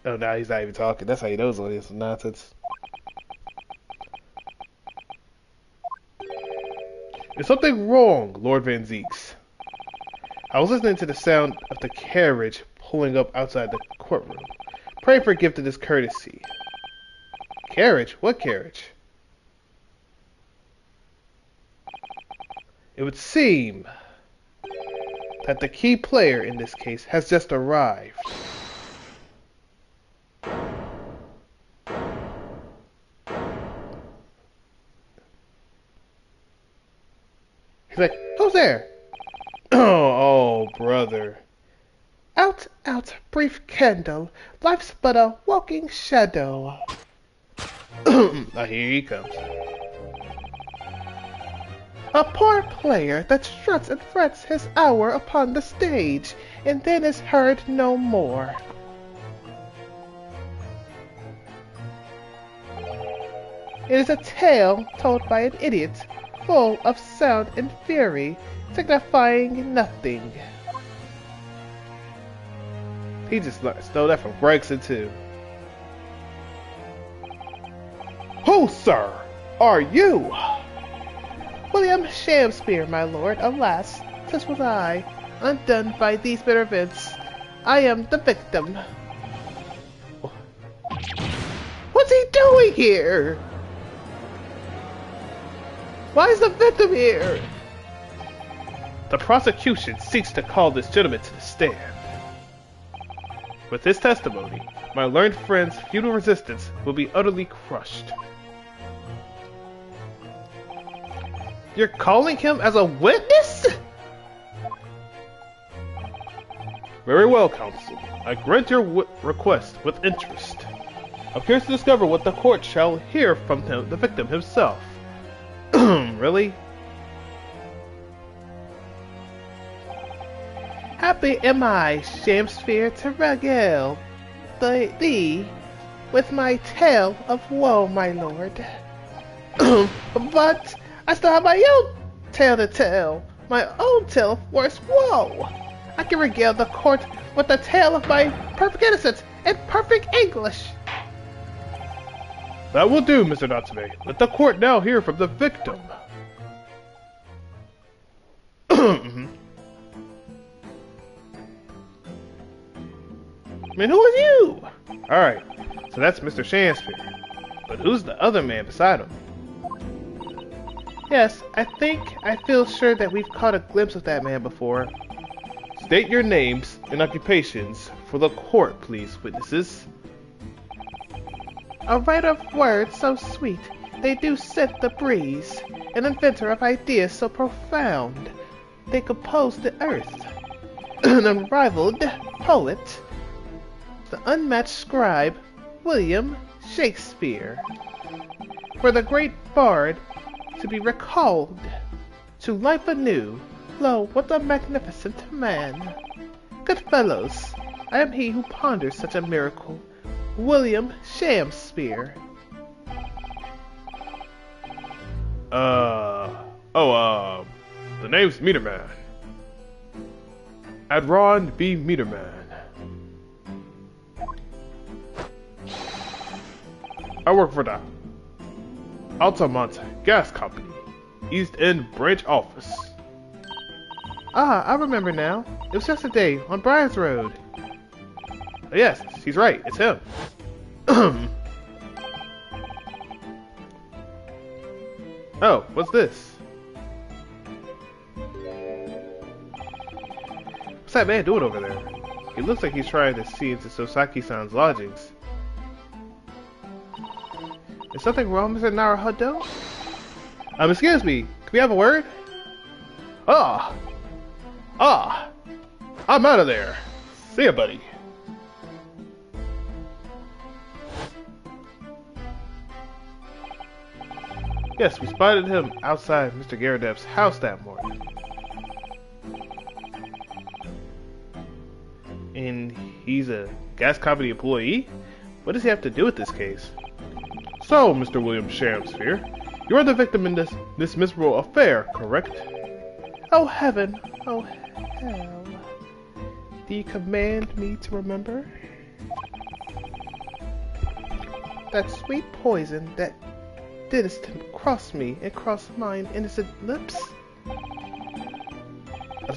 Oh, now he's not even talking. That's how he knows all this nonsense. Is something wrong, Lord Van Zeeks? I was listening to the sound of the carriage pulling up outside the courtroom. Pray forgive the discourtesy. Carriage? What carriage? It would seem that the key player in this case has just arrived. He's like, who's there? Oh, brother. Out, out, brief candle. Life's but a walking shadow. Here he comes. A poor player that struts and frets his hour upon the stage, and then is heard no more. It is a tale told by an idiot, full of sound and fury, signifying nothing. He just stole that from Gregson too. Who, sir, are you? William Shakespeare, my lord. Alas, 'tis was I, undone by these bitter events. I am the victim. What's he doing here? Why is the victim here? The prosecution seeks to call this gentleman to the stand. With his testimony, my learned friend's futile resistance will be utterly crushed. You're calling him as a witness? Very well, counsel. I grant your request with interest. Appears to discover what the court shall hear from the victim himself. Really? Happy am I, Shakespeare, to regale thee with my tale of woe, my lord. But I still have my own tale to tell, my own tale of worse woe. I can regale the court with the tale of my perfect innocence in perfect English. That will do, Mr. Natsume. Let the court now hear from the victim. I mean, who are you? Alright, so that's Mr. Shakespeare. But who's the other man beside him? Yes, I feel sure that we've caught a glimpse of that man before. State your names and occupations for the court, please, witnesses. A writer of words so sweet, they do scent the breeze. An inventor of ideas so profound, they compose the earth. An unrivaled poet, the unmatched scribe, William Shakespeare. For the great bard to be recalled to life anew, lo, what a magnificent man. Good fellows, I am he who ponders such a miracle, William Shakespeare. The name's Meterman. Adron B. Meterman. I work for the Altamont Gas Company, East End Branch Office. Ah, I remember now. It was yesterday on Briar's Road. Yes, he's right. It's him. Oh, what's this? What's that man doing over there? He looks like he's trying to see into Sosaki-san's lodgings. Is something wrong, Mr. Naruhodo? Excuse me. Can we have a word? I'm out of there. See ya, buddy. Yes, we spotted him outside Mr. Garadev's house that morning. And he's a gas company employee? What does he have to do with this case? So, Mr. William Shakespeare, you are the victim in this miserable affair, correct? Oh heaven, oh hell. Do you command me to remember? That sweet poison that didst cross me and cross mine innocent lips? I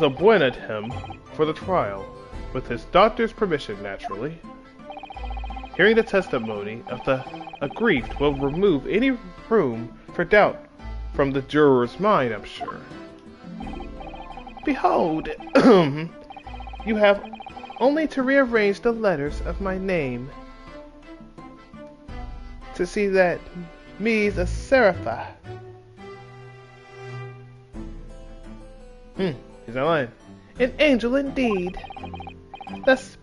appointed him for the trial, with his doctor's permission, naturally. Hearing the testimony of the aggrieved will remove any room for doubt from the juror's mind, I'm sure. Behold, you have only to rearrange the letters of my name to see that me's a serapha. He's not lying. An angel indeed. Thus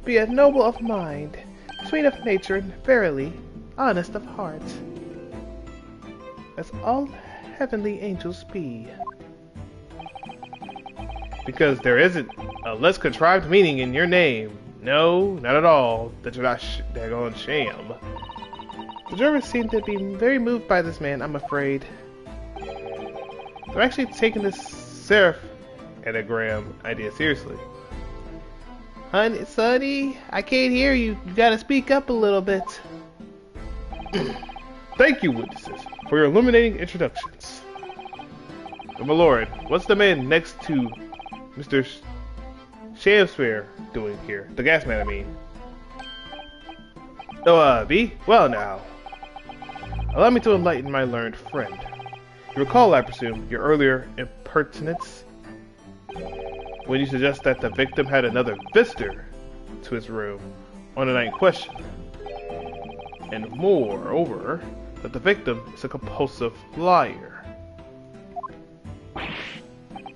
be a noble of mind, sweet of nature, and verily honest of heart, as all heavenly angels be. Because there isn't a less contrived meaning in your name. No, not at all. That you're not daggone sham. The jurors seem to be very moved by this man, I'm afraid. They're actually taking this serif anagram idea seriously. Honey, Sonny, I can't hear you. You gotta speak up a little bit. Thank you, witnesses, for your illuminating introductions. But my lord, what's the man next to Mr. Shamsphere doing here? The gas man, I mean. Oh, B? Well now. Allow me to enlighten my learned friend. You recall, I presume, your earlier impertinence when you suggest that the victim had another visitor to his room on the night in question. And moreover, that the victim is a compulsive liar.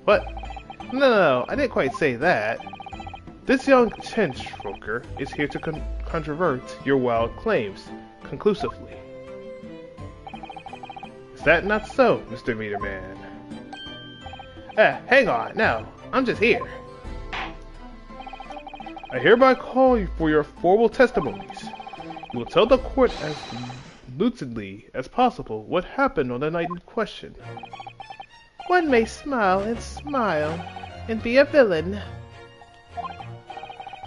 What? No, I didn't quite say that. This young chinchroker is here to controvert your wild claims conclusively. Is that not so, Mr. Meterman? Hang on, no, I'm just here. I hereby call you for your formal testimonies. You will tell the court as lucidly as possible what happened on the night in question. One may smile and be a villain.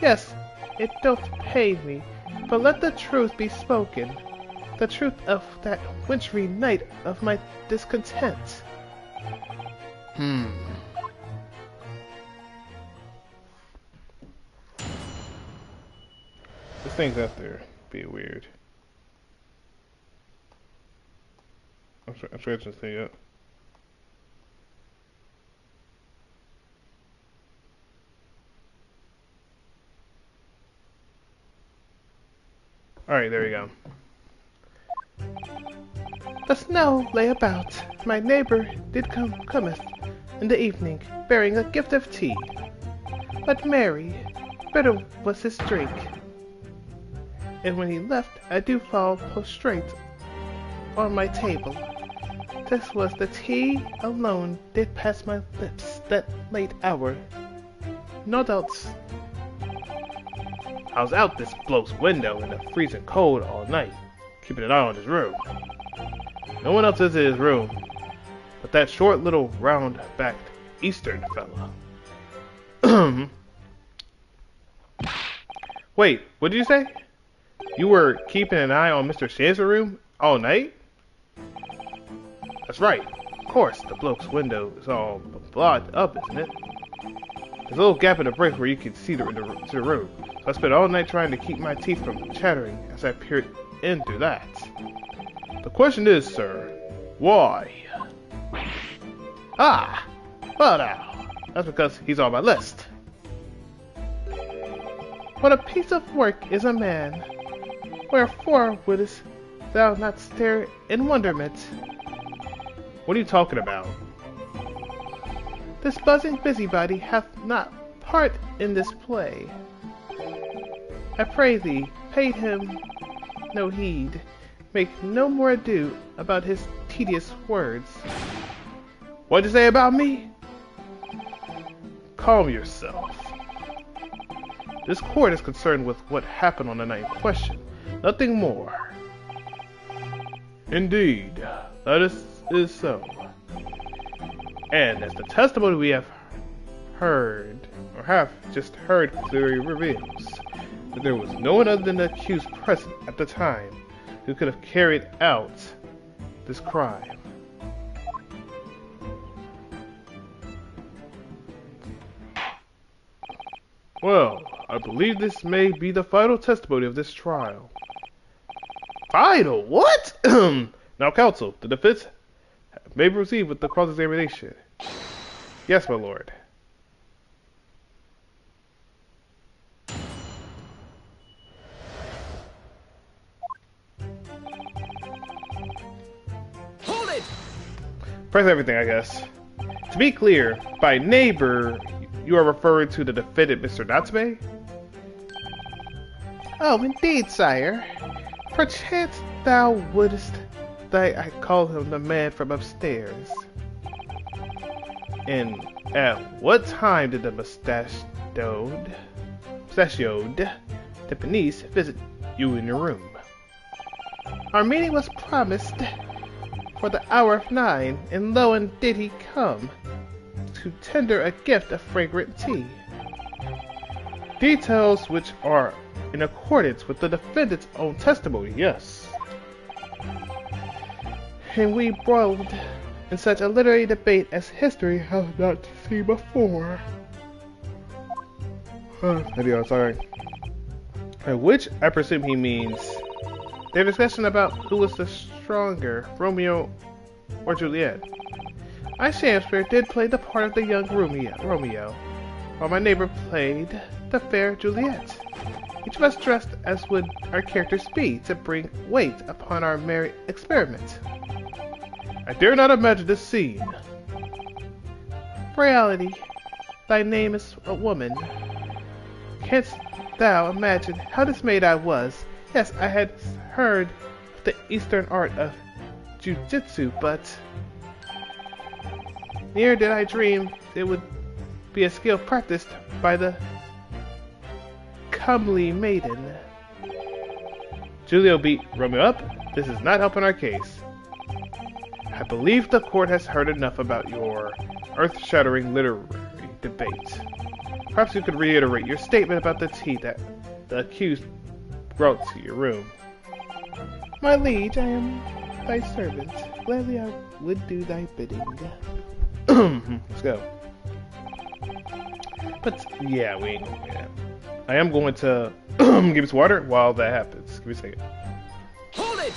Yes, it doth pain me, but let the truth be spoken. The truth of that wintry night of my discontent. This thing's out there being weird. I'm scratching this thing up. Alright, there we go. The snow lay about. My neighbor did cometh in the evening, bearing a gift of tea. But merry, bitter was his drink. And when he left, I do fall prostrate on my table. This was the tea alone did pass my lips that late hour. No doubts. I was out this bloke's window in the freezing cold all night, keeping an eye on his room. No one else is in his room, but that short little round-backed Eastern fella. Wait, what did you say? You were keeping an eye on Mr. Sham's room all night? That's right. Of course, the bloke's window is all blocked up, isn't it? There's a little gap in the brick where you can see the room. So I spent all night trying to keep my teeth from chattering as I peered in through that. The question is, sir, why? Ah! Well now, that's because he's on my list. What a piece of work is a man! Wherefore wouldst thou not stare in wonderment? What are you talking about? This buzzing busybody hath not part in this play. I pray thee, pay him no heed. Make no more ado about his tedious words. What'd you say about me? Calm yourself. This court is concerned with what happened on the night in question. Nothing more. Indeed, that is so. And as the testimony we have heard, or have just heard, clearly reveals, that there was no one other than the accused present at the time who could have carried out this crime. Well, I believe this may be the final testimony of this trial. Final? What? Now, counsel, the defense may proceed with the cross-examination. Yes, my lord. Press everything, I guess. To be clear, by neighbor, you are referring to the defendant, Mr. Natsume? Oh, indeed, sire. Perchance thou wouldst that I call him the man from upstairs. And at what time did the mustachioed Japanese visit you in your room? Our meeting was promised for the hour of 9, and lo and did he come to tender a gift of fragrant tea. Details which are in accordance with the defendant's own testimony, yes. And we broiled in such a literary debate as history has not seen before. I'm sorry. Which I presume he means their discussion about who was the stronger, Romeo or Juliet. I, Shakespeare, did play the part of the young Romeo, while my neighbor played the fair Juliet. Each of us dressed as would our characters be to bring weight upon our merry experiment. I dare not imagine this scene. Reality, thy name is a woman. Canst thou imagine how dismayed I was? Yes, I had heard of the Eastern art of Jiu-Jitsu, but ne'er did I dream it would be a skill practiced by the comely maiden. Julio beat Romeo up. This is not helping our case. I believe the court has heard enough about your earth-shattering literary debate. Perhaps you could reiterate your statement about the tea that the accused brought to your room. My liege, I am thy servant. Gladly I would do thy bidding. Let's go. But yeah, I am going to give me some water while that happens. Give me a second. Hold it!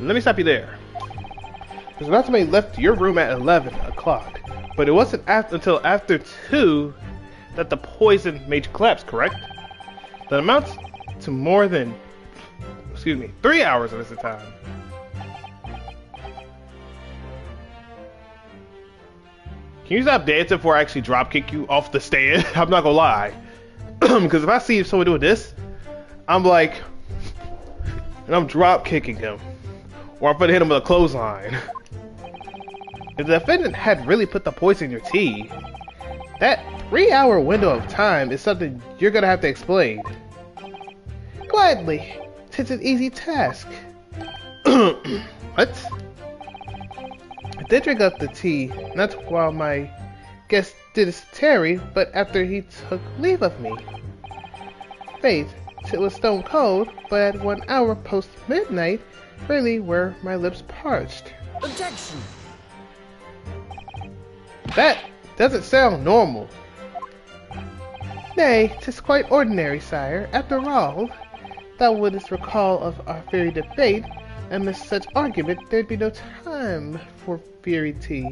Let me stop you there. Mr. Natsume left your room at 11 o'clock, but it wasn't until after 2 that the poison made you collapse, correct? That amounts to more than, 3 hours of this time. Can you stop dancing before I actually drop kick you off the stand? I'm not gonna lie. Because if I see someone doing this, I'm like, and I'm drop kicking him. Or I'm gonna hit him with a clothesline. If the defendant had really put the poison in your tea, that 3-hour window of time is something you're gonna have to explain. Gladly, 'tis an easy task. What? I did drink up the tea, not while my guest did tarry, but after he took leave of me. Faith, it was stone cold, but at 1 hour post midnight, really were my lips parched. Objection! That doesn't sound normal. Nay, 'tis quite ordinary, sire. After all, thou wouldst recall of our fairy debate, and amidst such argument there'd be no time for fairy tea.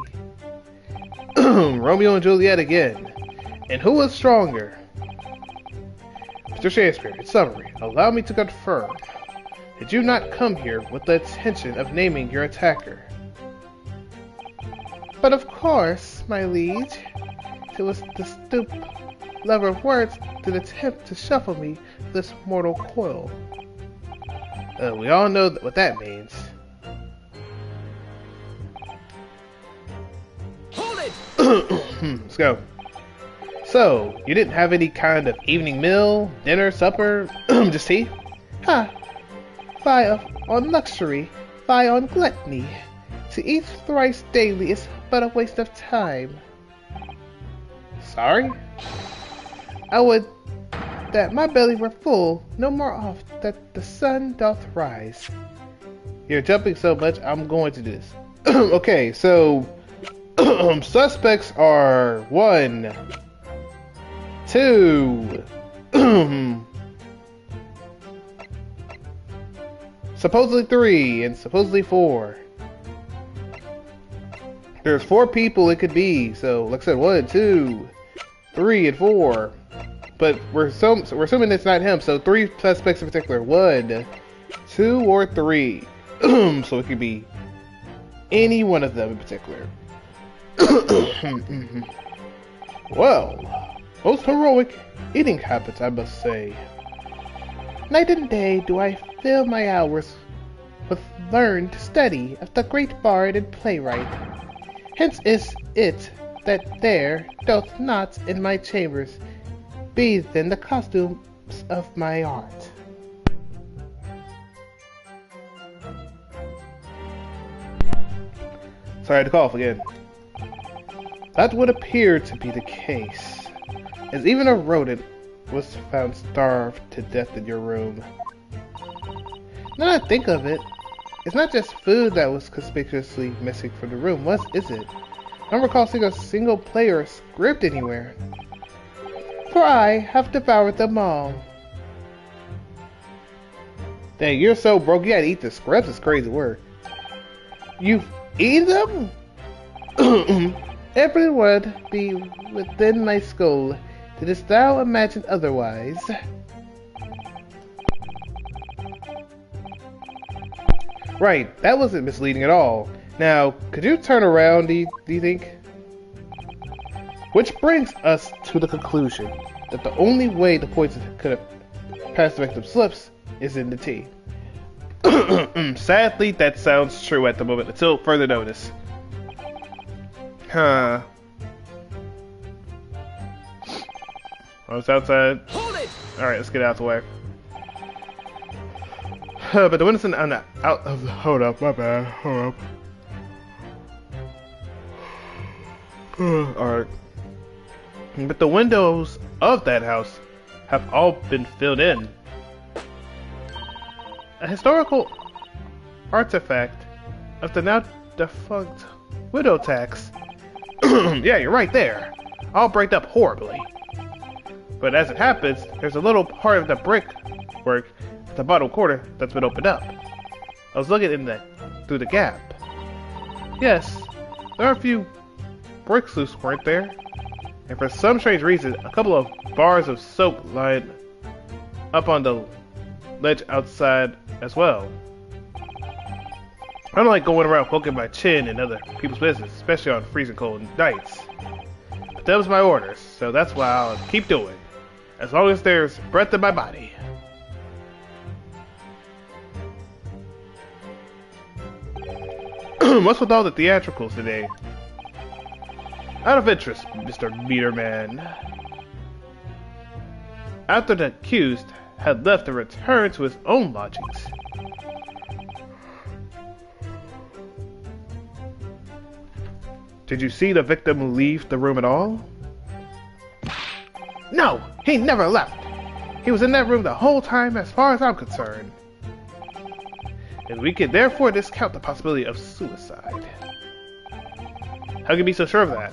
Romeo and Juliet again. And who was stronger? Mr. Shakespeare, in summary, allow me to confirm. Did you not come here with the intention of naming your attacker? But of course, my liege, it was the stoop lover of words that attempt to shuffle me with this mortal coil. We all know what that means. Hold it! Let's go. So, you didn't have any kind of evening meal, dinner, supper, just tea? Ha! Fie on luxury, fie on gluttony. To eat thrice daily is but a waste of time. Sorry? I would that my belly were full, no more oft that the sun doth rise. You're jumping so much, I'm going to do this. Okay, so suspects are 1, 2, supposedly 3, and supposedly 4. There's 4 people it could be, so like I said, 1, 2, 3, and 4. But we're assuming it's not him, so 3 suspects in particular. 1, 2, or 3. So it could be any one of them in particular. Well, most heroic eating habits, I must say. Night and day do I fill my hours with learned study of the great bard and playwright. Hence is it that there doth not in my chambers bathed in the costumes of my art. Sorry to cough again. That would appear to be the case, as even a rodent was found starved to death in your room. Now that I think of it, it's not just food that was conspicuously missing from the room, is it? I don't recall seeing a single play or script anywhere. For I have devoured them all. Dang, you're so broke you gotta eat the scripts, it's crazy work. You've eaten them? Every word be within my skull. Didst thou imagine otherwise? Right, that wasn't misleading at all. Now, could you turn around, do you think? Which brings us to the conclusion that the only way the poison could have passed the victim's lips is in the tea. Sadly, that sounds true at the moment, until further notice. Huh. I was outside. Hold it! Alright, let's get out the way. But the windows on the out of the... Hold up, my bad. Hold up. Alright. But the windows of that house have all been filled in. A historical artifact of the now defunct widow tax. Yeah, you're right there. All breaked up horribly. But as it happens, there's a little part of the brickwork at the bottom corner that's been opened up. I was looking through the gap. Yes, there are a few bricks loose, weren't there? And for some strange reason, a couple of bars of soap lined up on the ledge outside as well. I don't like going around poking my chin in other people's business, especially on freezing cold nights. But that was my orders, so that's what I'll keep doing, as long as there's breath in my body. What's with all the theatricals today? Out of interest, Mr. Meterman. After the accused had left to return to his own lodgings, did you see the victim leave the room at all? No, he never left. He was in that room the whole time as far as I'm concerned. And we can therefore discount the possibility of suicide. How can you be so sure of that?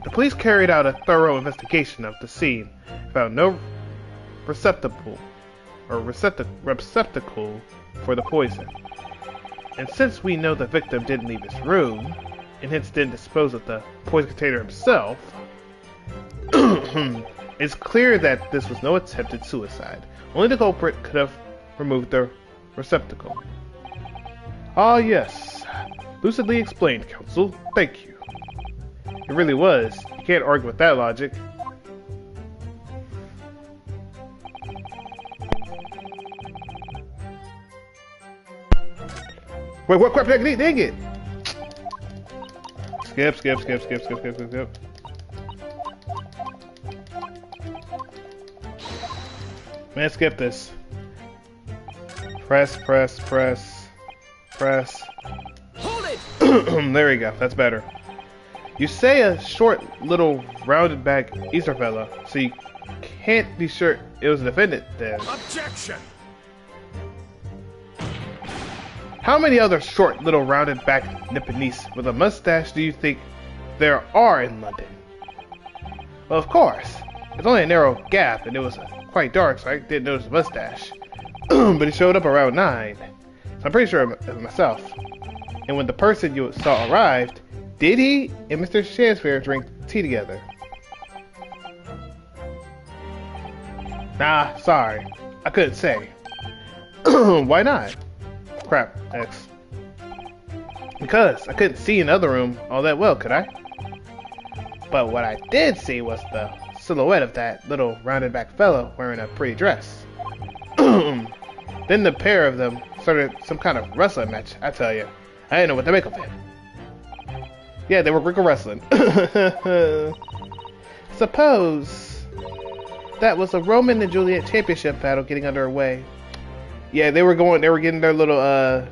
The police carried out a thorough investigation of the scene and found no receptacle for the poison. And since we know the victim didn't leave his room, and hence didn't dispose of the poison container himself, it's clear that this was no attempted suicide. Only the culprit could have removed the receptacle. Ah yes, lucidly explained, counsel. Thank you. It really was. You can't argue with that logic. Wait, what crap? Dang it! Skip. Man, skip this. Press, press, press, press. Hold it! There we go. That's better. You say a short, little, rounded back Easter fella, so you can't be sure it was a defendant then. Objection! How many other short, little, rounded back Nipponese with a mustache do you think there are in London? Well, of course. It's only a narrow gap, and it was quite dark, so I didn't notice the mustache. But he showed up around 9, so I'm pretty sure it was myself. And when the person you saw arrived, did he and Mr. Shansfair drink tea together? Nah, sorry. I couldn't say. Why not? Crap, X. Because I couldn't see in the other room all that well, could I? But what I did see was the silhouette of that little rounded back fellow wearing a pretty dress. Then the pair of them started some kind of wrestling match, I tell you. I didn't know what to make of it. Yeah, they were Greco wrestling. Suppose that was a Roman and Juliet championship battle getting underway. Yeah, they were getting their little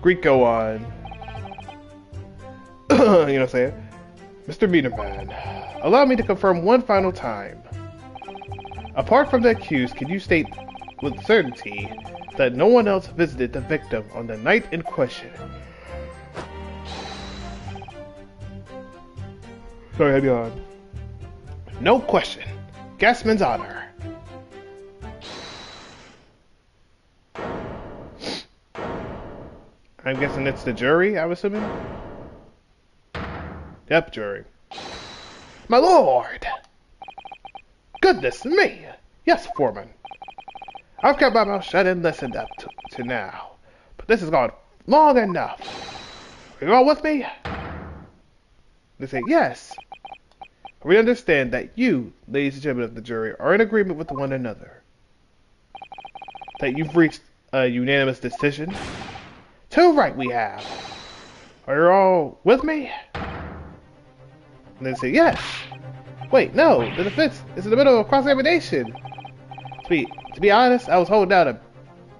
Greco on. You know what I'm saying? Mr. Meterman, allow me to confirm one final time. Apart from the accused, can you state with certainty that no one else visited the victim on the night in question? Sorry, I had you on. No question. Gasman's honor. I'm guessing it's the jury, I'm assuming? Yep, jury. My lord! Goodness me! Yes, Foreman. I've kept my mouth shut and listened up to now. But this has gone long enough. Are you all with me? They say, yes. We understand that you, ladies and gentlemen of the jury, are in agreement with one another. That you've reached a unanimous decision. Too right we have. Are you all with me? And they say, yes. Wait, no, the defense is in the middle of a cross-examination. To be honest, I was holding out a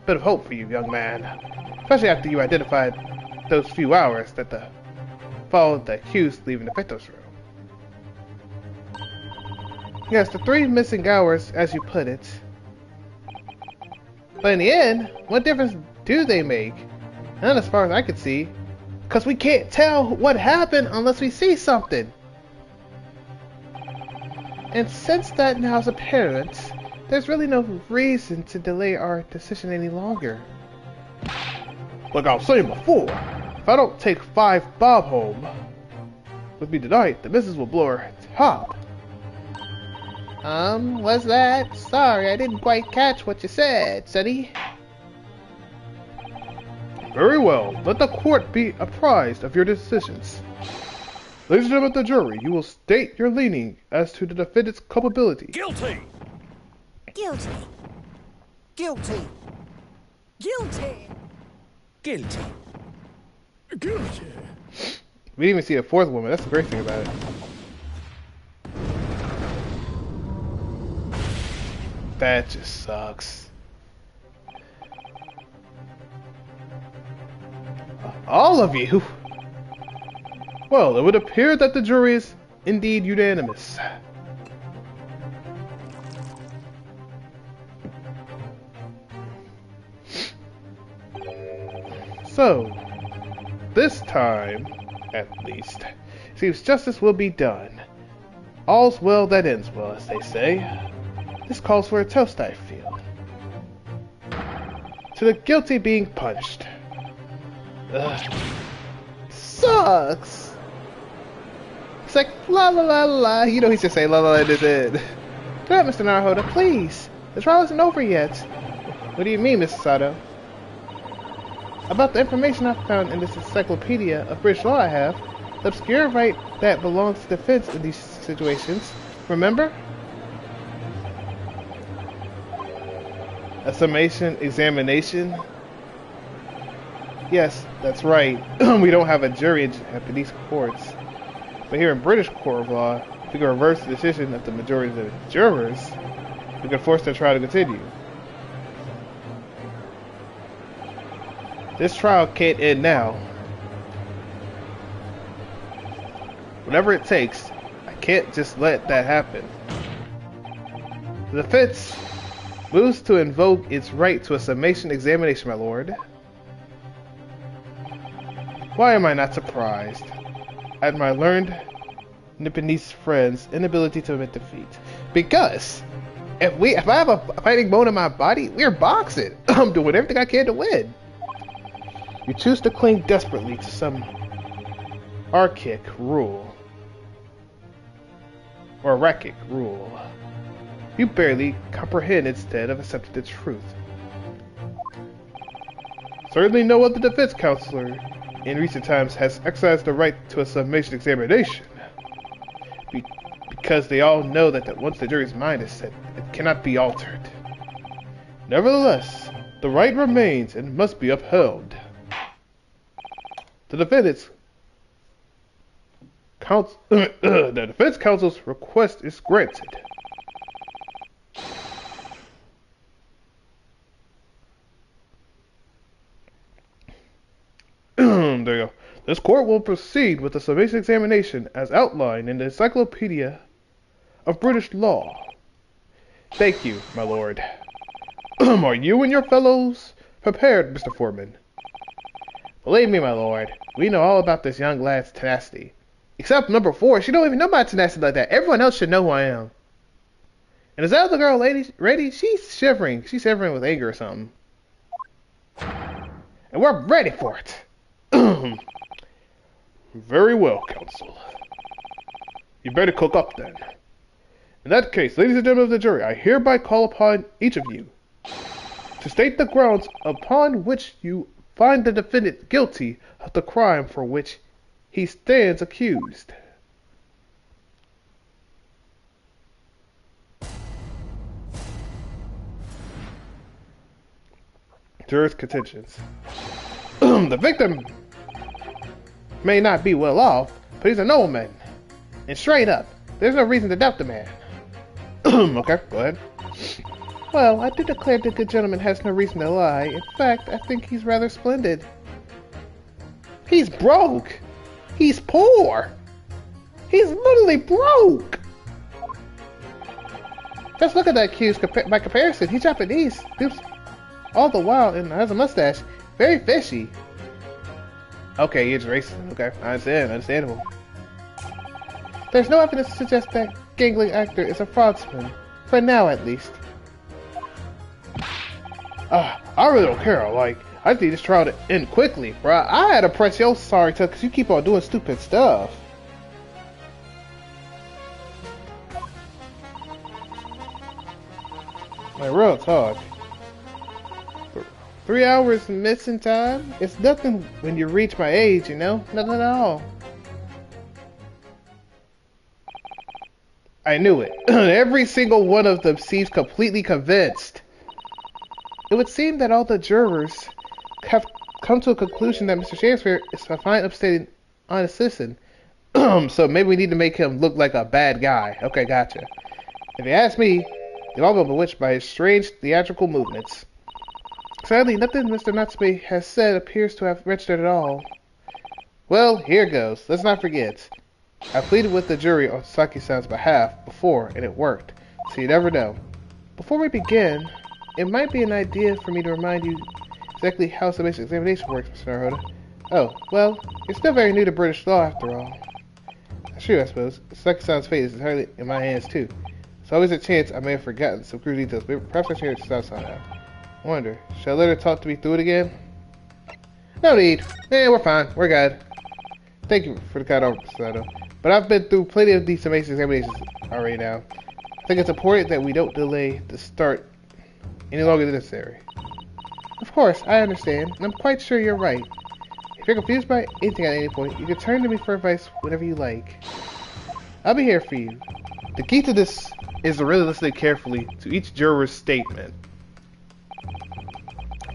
bit of hope for you, young man. Especially after you identified those few hours that followed the accused leaving the victim's room. Yes, the 3 missing hours, as you put it. But in the end, what difference do they make? None as far as I could see. Because we can't tell what happened unless we see something. And since that now is apparent, there's really no reason to delay our decision any longer. Like I was saying before, if I don't take 5 bob home with me tonight, the missus will blow her top. What's that? Sorry, I didn't quite catch what you said, Sonny. Very well. Let the court be apprised of your decisions. Ladies and gentlemen of the jury, you will state your leaning as to the defendant's culpability. Guilty! Guilty. Guilty. Guilty. Guilty. Guilty. We didn't even see a 4th woman. That's the great thing about it. That just sucks. All of you? Well, it would appear that the jury is indeed unanimous. So, this time, at least, seems justice will be done. All's well that ends well, as they say. This calls for a toast, I feel. To the guilty being punished. Ugh. Sucks! It's like, la la la la. You know he's just saying la la la in his head. Good, Mr. Naruhodo, please. The trial isn't over yet. What do you mean, Mrs. Sato? About the information I found in this encyclopedia of British law I have, the obscure right that belongs to defense in these situations. Remember? A summation examination? Yes, that's right. We don't have a jury in Japanese courts. But here in British court of law, we can reverse the decision of the majority of the jurors. We can force the trial to continue. This trial can't end now. Whatever it takes, I can't just let that happen. The defense moves to invoke its right to a summation examination, my lord. Why am I not surprised at my learned Nipponese friend's inability to admit defeat? Because if I have a fighting bone in my body, we're boxing. I'm doing everything I can to win. You choose to cling desperately to some archaic rule. Or archaic rule. You barely comprehend instead of accepting the truth. Certainly no other defense counselor in recent times has exercised the right to a summation examination. Because they all know that once the jury's mind is set, it cannot be altered. Nevertheless, the right remains and must be upheld. The defense counsel's request is granted. There you go. This court will proceed with the summation examination as outlined in the Encyclopedia of British Law. Thank you, my lord. Are you and your fellows prepared, Mr. Foreman? Believe me, my lord, we know all about this young lad's tenacity. Except number 4, she don't even know my tenacity like that. Everyone else should know who I am. And is that the girl lady ready? She's shivering. She's shivering with anger or something. And we're ready for it. Very well, counsel. You better cook up then. In that case, ladies and gentlemen of the jury, I hereby call upon each of you to state the grounds upon which you find the defendant guilty of the crime for which he stands accused. Jurors' contentions. The victim may not be well off, but he's a nobleman. And straight up, there's no reason to doubt the man. Okay, go ahead. Well, I do declare the good gentleman has no reason to lie. In fact, I think he's rather splendid. He's broke. He's poor. He's literally broke. Just look at that accused by comparison. He's Japanese. All the while, and has a mustache. Very fishy. Okay, he's racist. Okay, I understand. Understandable. There's no evidence to suggest that gangling actor is a fraudster. For now, at least. I really don't care. Like, I need this trial to end quickly, bruh. I had to press your sorry to because you keep on doing stupid stuff. Like, real talk. 3 hours missing time? It's nothing when you reach my age, you know? Nothing at all. I knew it. Every single one of them seems completely convinced. It would seem that all the jurors have come to a conclusion that Mr. Shakespeare is a fine, upstating, honest citizen. So maybe we need to make him look like a bad guy. Okay, gotcha. If you ask me, they've all been bewitched by his strange theatrical movements. Sadly, nothing Mr. Natsume has said appears to have registered at all. Well, here goes. Let's not forget. I pleaded with the jury on Saki-san's behalf before, and it worked. So you never know. Before we begin, it might be an idea for me to remind you exactly how summation examination works, Mr. Naruhodo. Oh, well, you're still very new to British law after all. That's true, I suppose. Saki-san's fate is entirely in my hands, too. There's always a chance I may have forgotten some crucial details, but perhaps I should hear Saki-san out. I wonder, should I let her talk to me through it again? No need. We're fine. We're good. Thank you for the kind offer, Sato. But I've been through plenty of these summation examinations already now. I think it's important that we don't delay the start any longer than necessary. Of course, I understand, and I'm quite sure you're right. If you're confused by anything at any point, you can turn to me for advice whenever you like. I'll be here for you. The key to this is to really listen carefully to each juror's statement.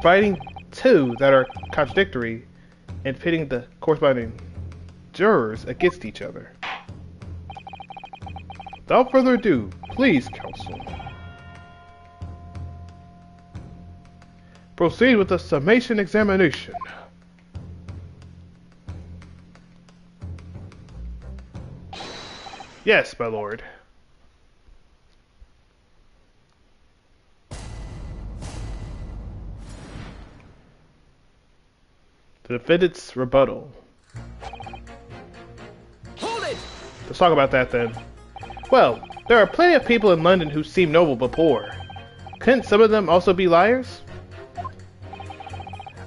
Finding two that are contradictory and pitting the corresponding jurors against each other. Without further ado, please, counsel. Proceed with the summation examination. Yes, my lord. The defendant's rebuttal. Hold it! Let's talk about that then. Well, there are plenty of people in London who seem noble but poor. Couldn't some of them also be liars?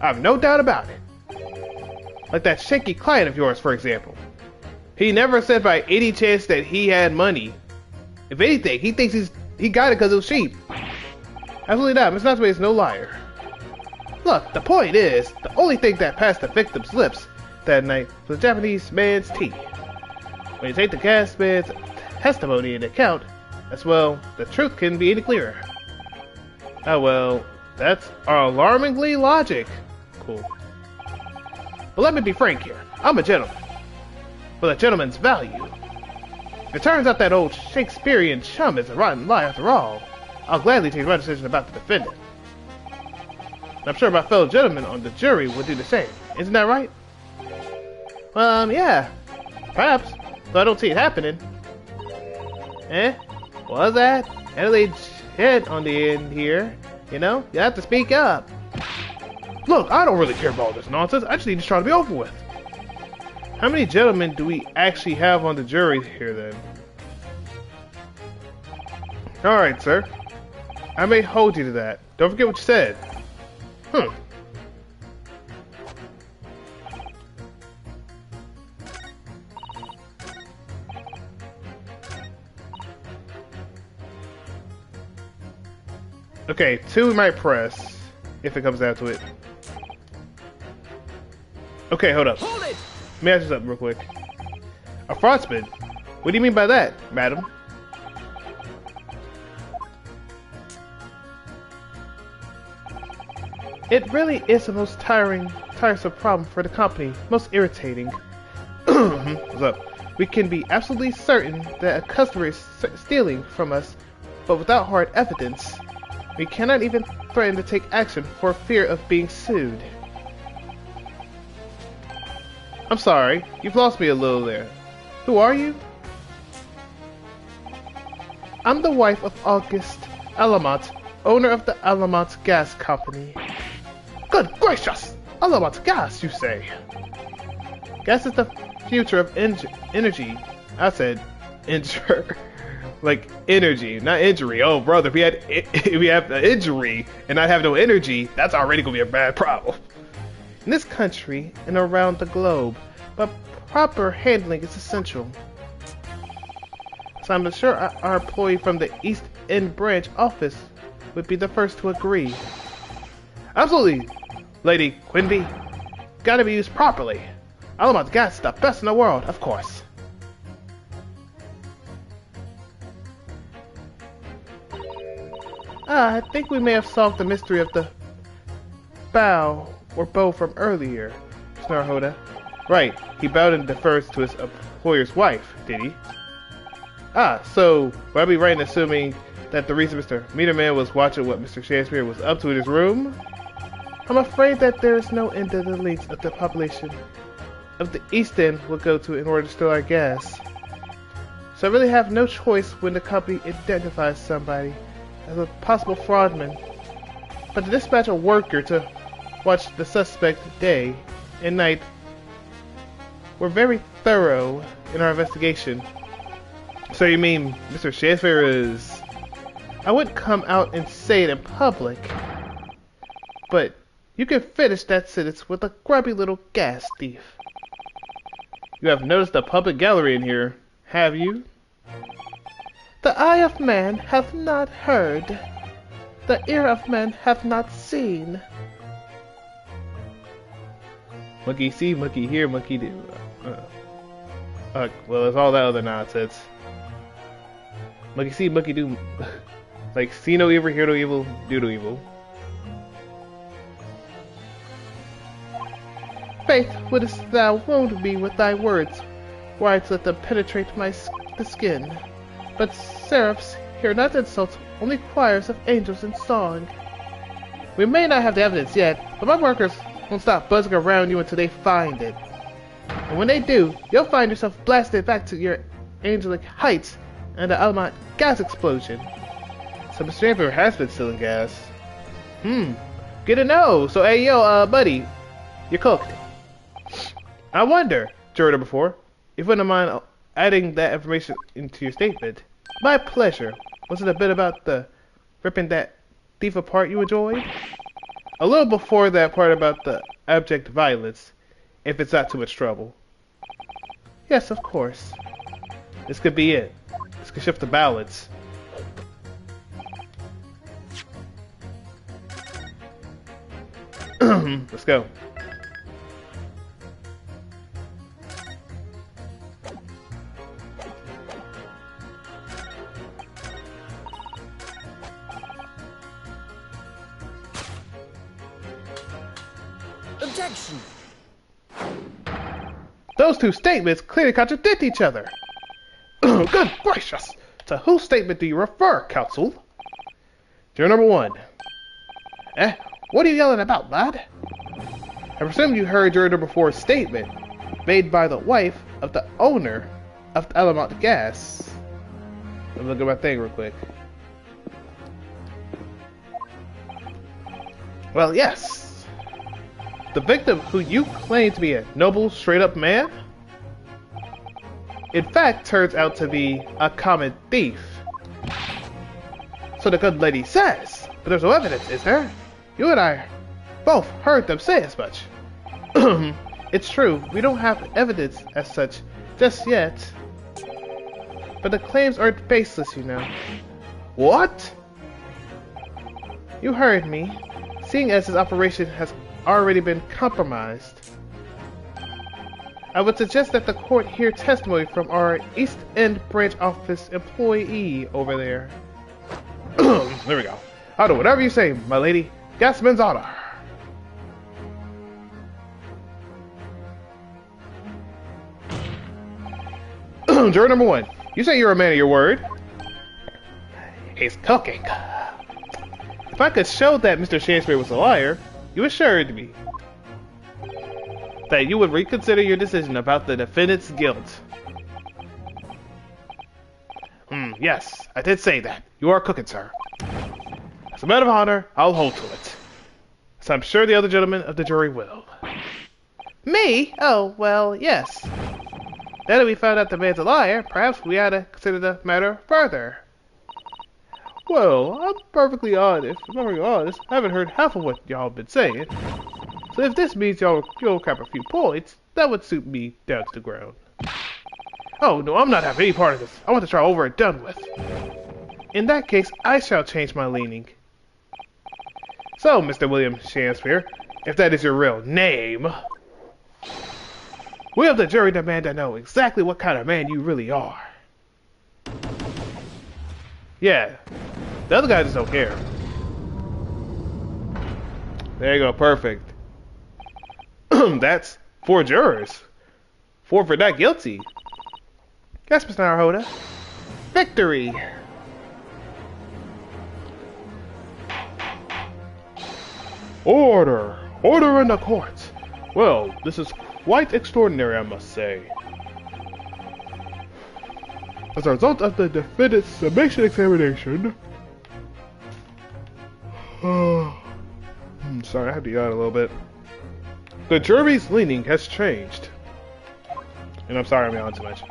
I've no doubt about it. Like that shaky client of yours, for example. He never said by any chance that he had money. If anything, he thinks he got it because it was cheap. Absolutely not. Mr. Natsumi is no liar. Look, the point is, the only thing that passed the victim's lips that night was the Japanese man's tea. When you take the gas man's testimony into account, as well, the truth couldn't be any clearer. Oh well, that's alarmingly logic. Cool. But let me be frank here. I'm a gentleman. With a gentleman's value. It turns out that old Shakespearean chum is a rotten lie after all. I'll gladly take my decision about the defendant. And I'm sure my fellow gentlemen on the jury would do the same. Isn't that right? Yeah. Perhaps. Though I don't see it happening. What's that? Adelaide head on the end here. You know? You have to speak up. Look, I don't really care about all this nonsense. I just need this trial to be over with. How many gentlemen do we actually have on the jury here then? Alright, sir. I may hold you to that. Don't forget what you said. Okay, 2 we might press, if it comes down to it. Okay, hold up. Hold it! Let me ask you something real quick. A fraudman? What do you mean by that, madam? It really is the most tiresome problem for the company. Most irritating. What's up? We can be absolutely certain that a customer is stealing from us, but without hard evidence. We cannot even threaten to take action for fear of being sued. I'm sorry, you've lost me a little there. Who are you? I'm the wife of August Alamont, owner of the Alamont Gas Company. Good gracious! Alamont Gas, you say? Gas is the future of energy. I said injure. Like energy, not injury. Oh brother, if we have an injury and not have no energy, that's already gonna be a bad problem. In this country and around the globe, but proper handling is essential. So I'm sure our employee from the East End branch office would be the first to agree. Absolutely, Lady Quinby. Gotta be used properly. Alamont Gas is the best in the world, of course. I think we may have solved the mystery of the bow from earlier, Snarhoda. Right, he bowed and defers to his employer's wife, did he? So, would I be right in assuming that the reason Mr. Meterman was watching what Mr. Shakespeare was up to in his room? I'm afraid that there is no end to the lengths of the population of the East End will go to in order to steal our gas. So I really have no choice when the company identifies somebody as a possible fraudman, but to dispatch a worker to watch the suspect day and night. We're very thorough in our investigation. So you mean Mr. Shakespeare is... I wouldn't come out and say it in public, but you can finish that sentence with a grubby little gas thief. You have noticed a public gallery in here, have you? The eye of man hath not heard, the ear of man hath not seen. Monkey see, monkey hear, monkey do. Well, it's all that other nonsense. Monkey see, monkey do. Like, see no evil, hear no evil, do no evil. Faith, wouldst thou wound me with thy words, why let them penetrate the skin. But seraphs hear not insults, only choirs of angels in song. We may not have the evidence yet, but my workers won't stop buzzing around you until they find it. And when they do, you'll find yourself blasted back to your angelic heights and the Alamont gas explosion. So Mr. Amber has been stealing gas. Good to know. So hey yo, buddy, you cooked. I wonder, juror number 4, if you wouldn't mind adding that information into your statement. My pleasure. Was it a bit about the ripping that thief apart you enjoyed? A little before that part about the abject violence, if it's not too much trouble. Yes, of course. This could be it. This could shift the balance. Let's go. Objection! Those two statements clearly contradict each other. Good gracious! To whose statement do you refer, counsel? Juror number 1. What are you yelling about, lad? I presume you heard juror number 4's statement, made by the wife of the owner of the Alamont Gas. Let me look at my thing real quick. Well, yes. The victim who you claim to be a noble, straight-up man, in fact turns out to be a common thief. So the good lady says, but there's no evidence, is there? You and I both heard them say as much. It's true, we don't have evidence as such just yet. But the claims aren't baseless, you know. What? You heard me. Seeing as this operation has already been compromised, I would suggest that the court hear testimony from our East End branch office employee over there. There we go. I'll do whatever you say, my lady. Gasman's honor. Juror number 1. You say you're a man of your word. He's cooking. If I could show that Mr. Shakespeare was a liar, you assured me that you would reconsider your decision about the defendant's guilt. Yes, I did say that. You are cooking, sir. As a matter of honor, I'll hold to it. As I'm sure the other gentlemen of the jury will. Me? Oh, well, yes. Now that we found out the man's a liar, perhaps we ought to consider the matter further. Well, I'm perfectly honest. I haven't heard half of what y'all been saying. So if this means y'all cap a few points, that would suit me down to the ground. Oh, no, I'm not having any part of this. I want the trial over and done with. In that case, I shall change my leaning. So, Mr. William Shakespeare, if that is your real name, we of the jury demand to know exactly what kind of man you really are. Yeah, the other guys just don't care. There you go, perfect. That's 4 jurors. 4 for not guilty. Yes, Mr. Naruhoda. Victory! Order! Order in the court! Well, this is quite extraordinary, I must say. As a result of the defendant's summation examination... sorry, I have to yawn a little bit. The jury's leaning has changed. And I'm sorry I'm yawning too much.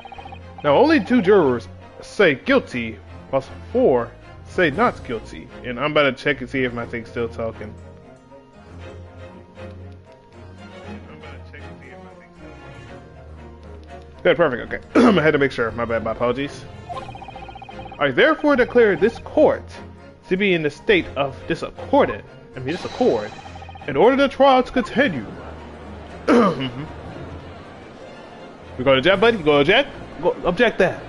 Now, only 2 jurors say guilty, whilst 4 say not guilty. And I'm about to check and see if my thing's still talking. Good, perfect, okay. I had to make sure. My bad, my apologies. I therefore declare this court to be in the state of disaccord, in order the trial to continue. You go to jail, buddy? You go to jail? Go, object that.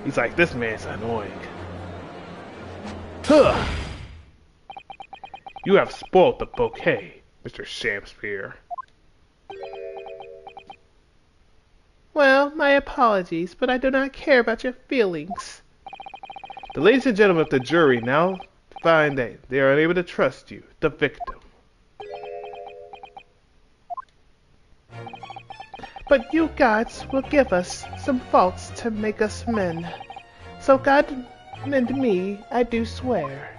He's like, this man's annoying. Huh. You have spoiled the bouquet, Mr. Shakespeare. Well, my apologies, but I do not care about your feelings. The ladies and gentlemen of the jury now find that they are unable to trust you, the victim. But you gods will give us some faults to make us men. So God mend me, I do swear.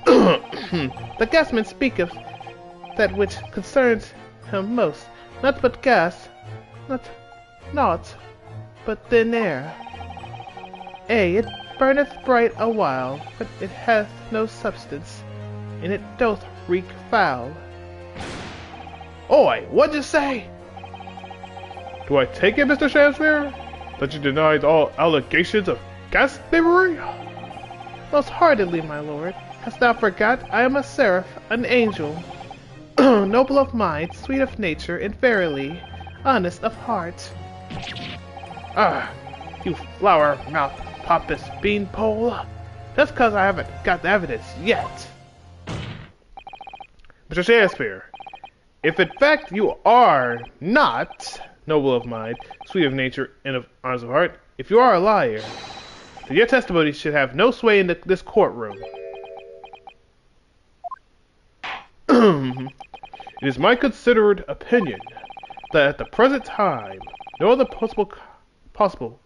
The gasman speaketh that which concerns him most, not but gas, not naught but thin air. It burneth bright a while, but it hath no substance, and it doth reek foul. Oi, what'd you say? Do I take it, Mr. Shakespeare, that you denied all allegations of gas thievery? Most heartily, my lord. Hast thou forgot I am a seraph, an angel, noble of mind, sweet of nature, and verily, honest of heart. Ah, you flower-mouthed pompous beanpole. That's 'cause I haven't got the evidence yet. Mr. Shakespeare, if in fact you are not noble of mind, sweet of nature, and of honest of heart, if you are a liar, then your testimony should have no sway in this courtroom. It is my considered opinion that at the present time, no other possible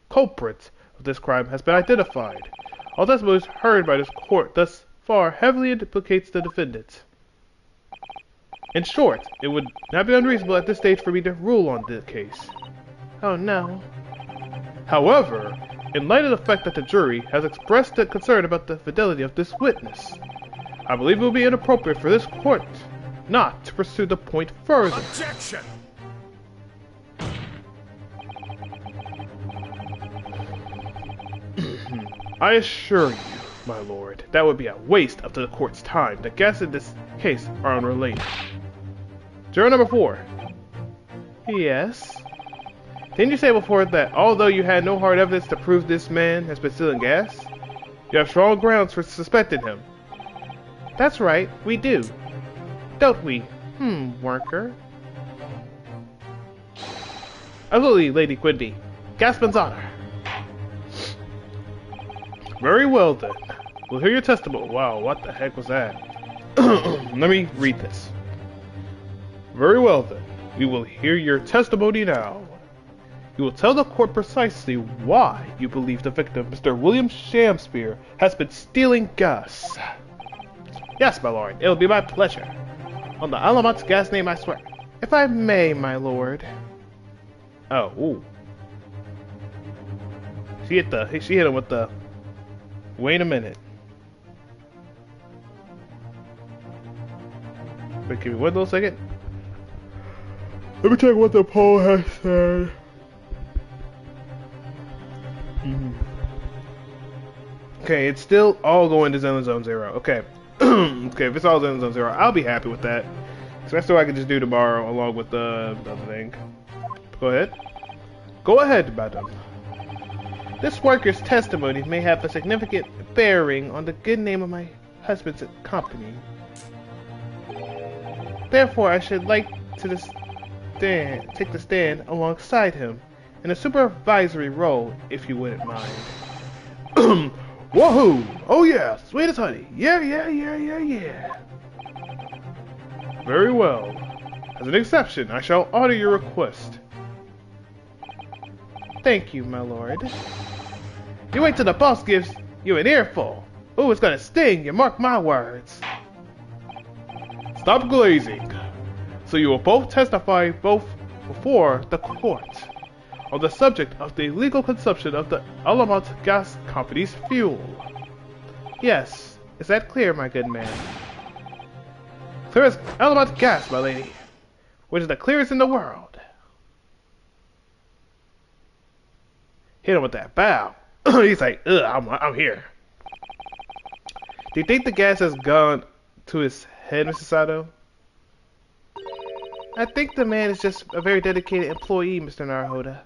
culprit of this crime has been identified. All testimonies heard by this court thus far heavily implicates the defendant. In short, it would not be unreasonable at this stage for me to rule on the case. Oh no. However, in light of the fact that the jury has expressed a concern about the fidelity of this witness, I believe it would be inappropriate for this court not to pursue the point further. Objection! I assure you, my lord, that would be a waste of the court's time. The guests in this case are unrelated. Juror number 4. Yes? Didn't you say before that although you had no hard evidence to prove this man has been stealing gas, you have strong grounds for suspecting him? That's right, we do. Don't we, worker? Absolutely, Lady Quinby. Gaspin's honor. Very well then. We'll hear your testimony. Wow, what the heck was that? Let me read this. Very well then. We will hear your testimony now. You will tell the court precisely why you believe the victim, Mr. William Shakespeare, has been stealing gas. Yes, my lord. It will be my pleasure. On the Alamont's gas name, I swear. If I may, my lord. Oh, ooh. She hit him with the... Wait a minute. Wait, give me one little second. Let me check what the poll has said. Okay, it's still all going to Zone 0. Okay. Okay, if it's all Zone 0, I'll be happy with that. So that's what I can just do tomorrow along with the other thing. Go ahead. Go ahead, madam. This worker's testimony may have a significant bearing on the good name of my husband's company. Therefore, I should like to take the stand alongside him in a supervisory role, if you wouldn't mind. Woohoo! Oh yeah, sweet as honey. Yeah. Very well. As an exception, I shall honor your request. Thank you, my lord. You wait till the boss gives you an earful. Ooh, it's gonna sting, you mark my words. Stop glazing. So you will both testify before the court on the subject of the illegal consumption of the Alamont Gas Company's fuel. Yes. Is that clear, my good man? Clear as Alamont Gas, my lady, which is the clearest in the world. Hit him with that bow. He's like, ugh, I'm here. Do you think the gas has gone to his head, Mr. Sato? I think the man is just a very dedicated employee, Mr. Naruhoda.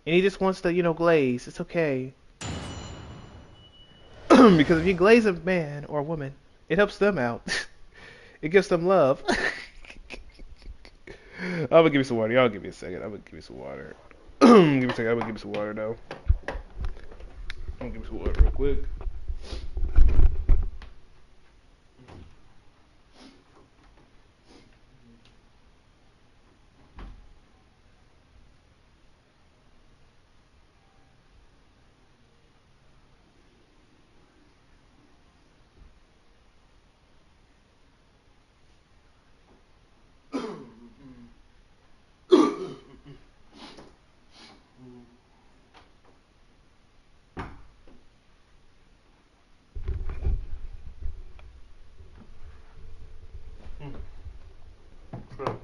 And he just wants to, glaze. It's okay. Because if you glaze a man or a woman, it helps them out. It gives them love. I'm gonna give you some water. Y'all give me a second. I'm gonna give you some water. Give me a second. I'm gonna give you some water, though. I'm gonna give you some water real quick. from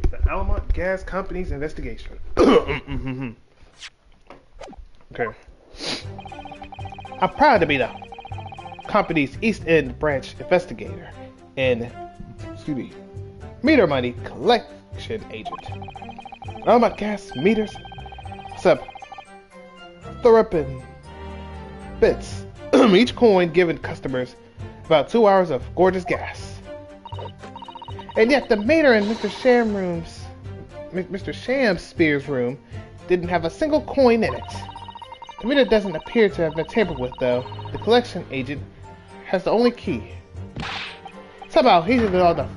the Alamont Gas Company's investigation. Okay. I'm proud to be the company's East End branch investigator and, meter money collection agent. All my gas meters, except threepence bits, each coin giving customers about 2 hours of gorgeous gas. And yet the meter in Mr. Shamspear's room didn't have a single coin in it. The meter doesn't appear to have been tampered with, though. The collection agent has the only key. Somehow he did all the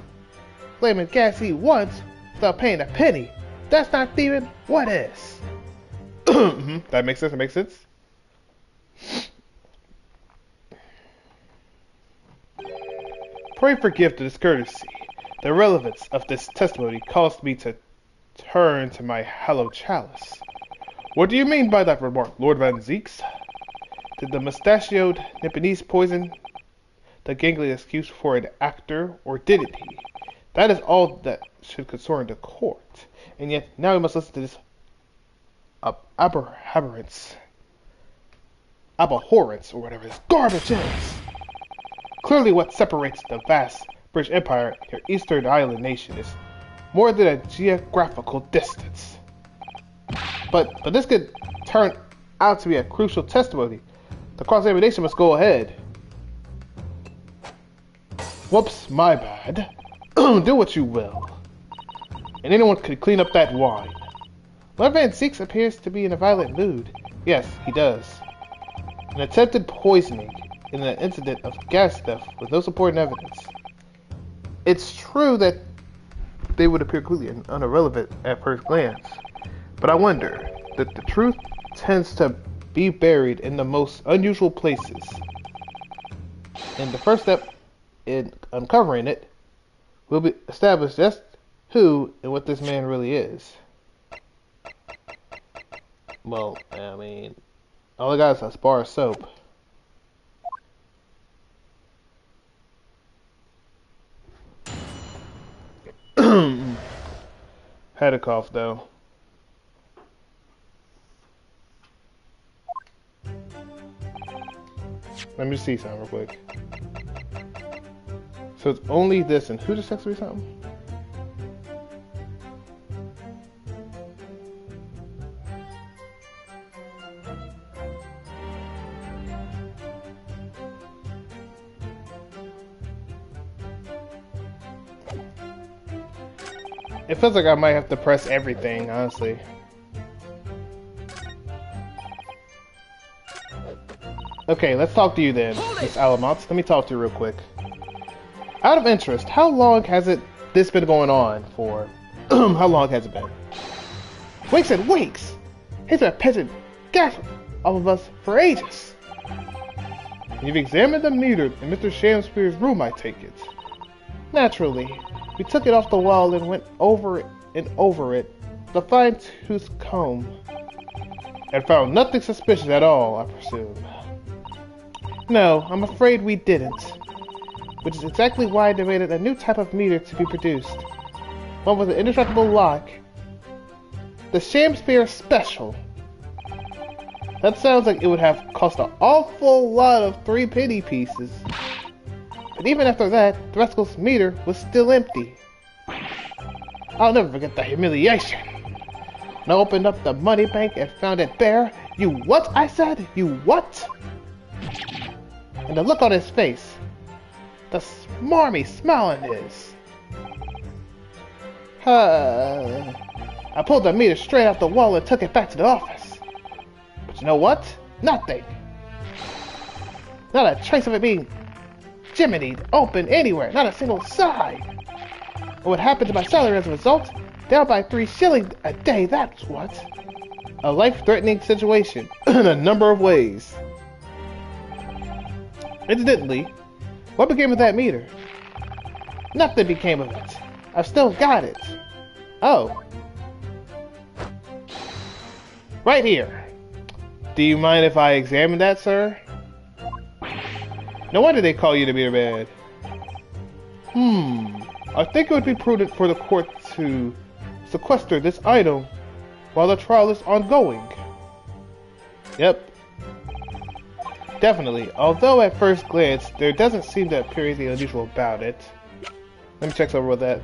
flaming gas he wants without paying a penny. That's not thieving. What is? That makes sense. That makes sense. Pray forgive the discourtesy. The relevance of this testimony caused me to turn to my hallowed chalice. What do you mean by that remark, Lord Van Zeeks? Did the mustachioed Nipponese poison the gangly excuse for an actor, or didn't he? That is all that should concern the court. And yet, now we must listen to this abhorrence, or whatever this garbage is. Clearly what separates the vast British Empire and your Eastern Island nation is more than a geographical distance. But this could turn out to be a crucial testimony. The cross-examination must go ahead. Whoops, my bad. Do what you will. And anyone could clean up that wine. Lord Van Zeeks appears to be in a violent mood. Yes, he does. An attempted poisoning in an incident of gas theft with no supporting evidence. It's true that they would appear completely irrelevant at first glance, but I wonder that the truth tends to be buried in the most unusual places. And the first step in uncovering it will be establish just who and what this man really is. Well, I mean, all I got is a bar of soap. Had a cough though. Let me see something real quick. So it's only this, and who just texted me something? It feels like I might have to press everything, honestly. Okay, let's talk to you then, Miss Alamont. Let me talk to you real quick. Out of interest, how long has this been going on for? How long has it been? Weeks and weeks! He's been pitching gas off of us for ages. You've examined the meter in Mr. Shamspear's room, I take it. Naturally. We took it off the wall and went over it and over it with a fine-tooth comb. And found nothing suspicious at all, I presume. No, I'm afraid we didn't. Which is exactly why I demanded a new type of meter to be produced. One with an indestructible lock. The Shamspear Special. That sounds like it would have cost an awful lot of 3-penny pieces. But even after that, the rascal's meter was still empty. I'll never forget the humiliation. When I opened up the money bank and found it bare. You what? I said. You what? And the look on his face. The smarmy smile on his. I pulled the meter straight out the wall and took it back to the office. But you know what? Nothing. Not a trace of it being jiminied open anywhere. Not a single side. And what happened to my salary as a result? Down by 3 shillings a day, that's what. A life-threatening situation in a number of ways. Incidentally, what became of that meter? Nothing became of it. I've still got it. Oh. Right here. Do you mind if I examine that, sir? No wonder they call you the meter man. I think it would be prudent for the court to sequester this item while the trial is ongoing. Yep. Definitely. Although at first glance, there doesn't seem to appear anything unusual about it. Let me check over with that.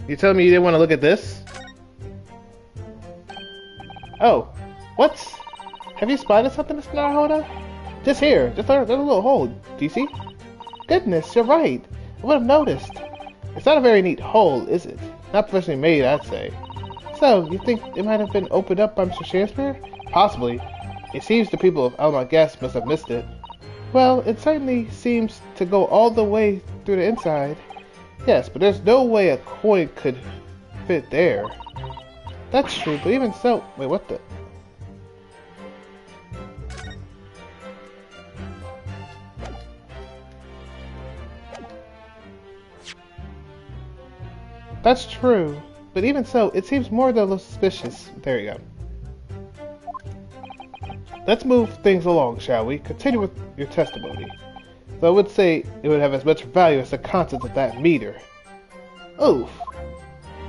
You telling me you didn't want to look at this? Oh, what's... Have you spotted something, Mr. Naruhodo? Just here, just there's a little hole. Do you see? Goodness, you're right. I would have noticed. It's not a very neat hole, is it? Not professionally made, I'd say. So, you think it might have been opened up by Mr. Shakespeare? Possibly. It seems the people of Alma Guest must have missed it. Well, it certainly seems to go all the way through the inside. Yes, but there's no way a coin could fit there. That's true, but even so... Wait, what the... That's true, but even so, it seems more than a little suspicious. There you go. Let's move things along, shall we? Continue with your testimony. So I would say it would have as much value as the contents of that meter. Oof!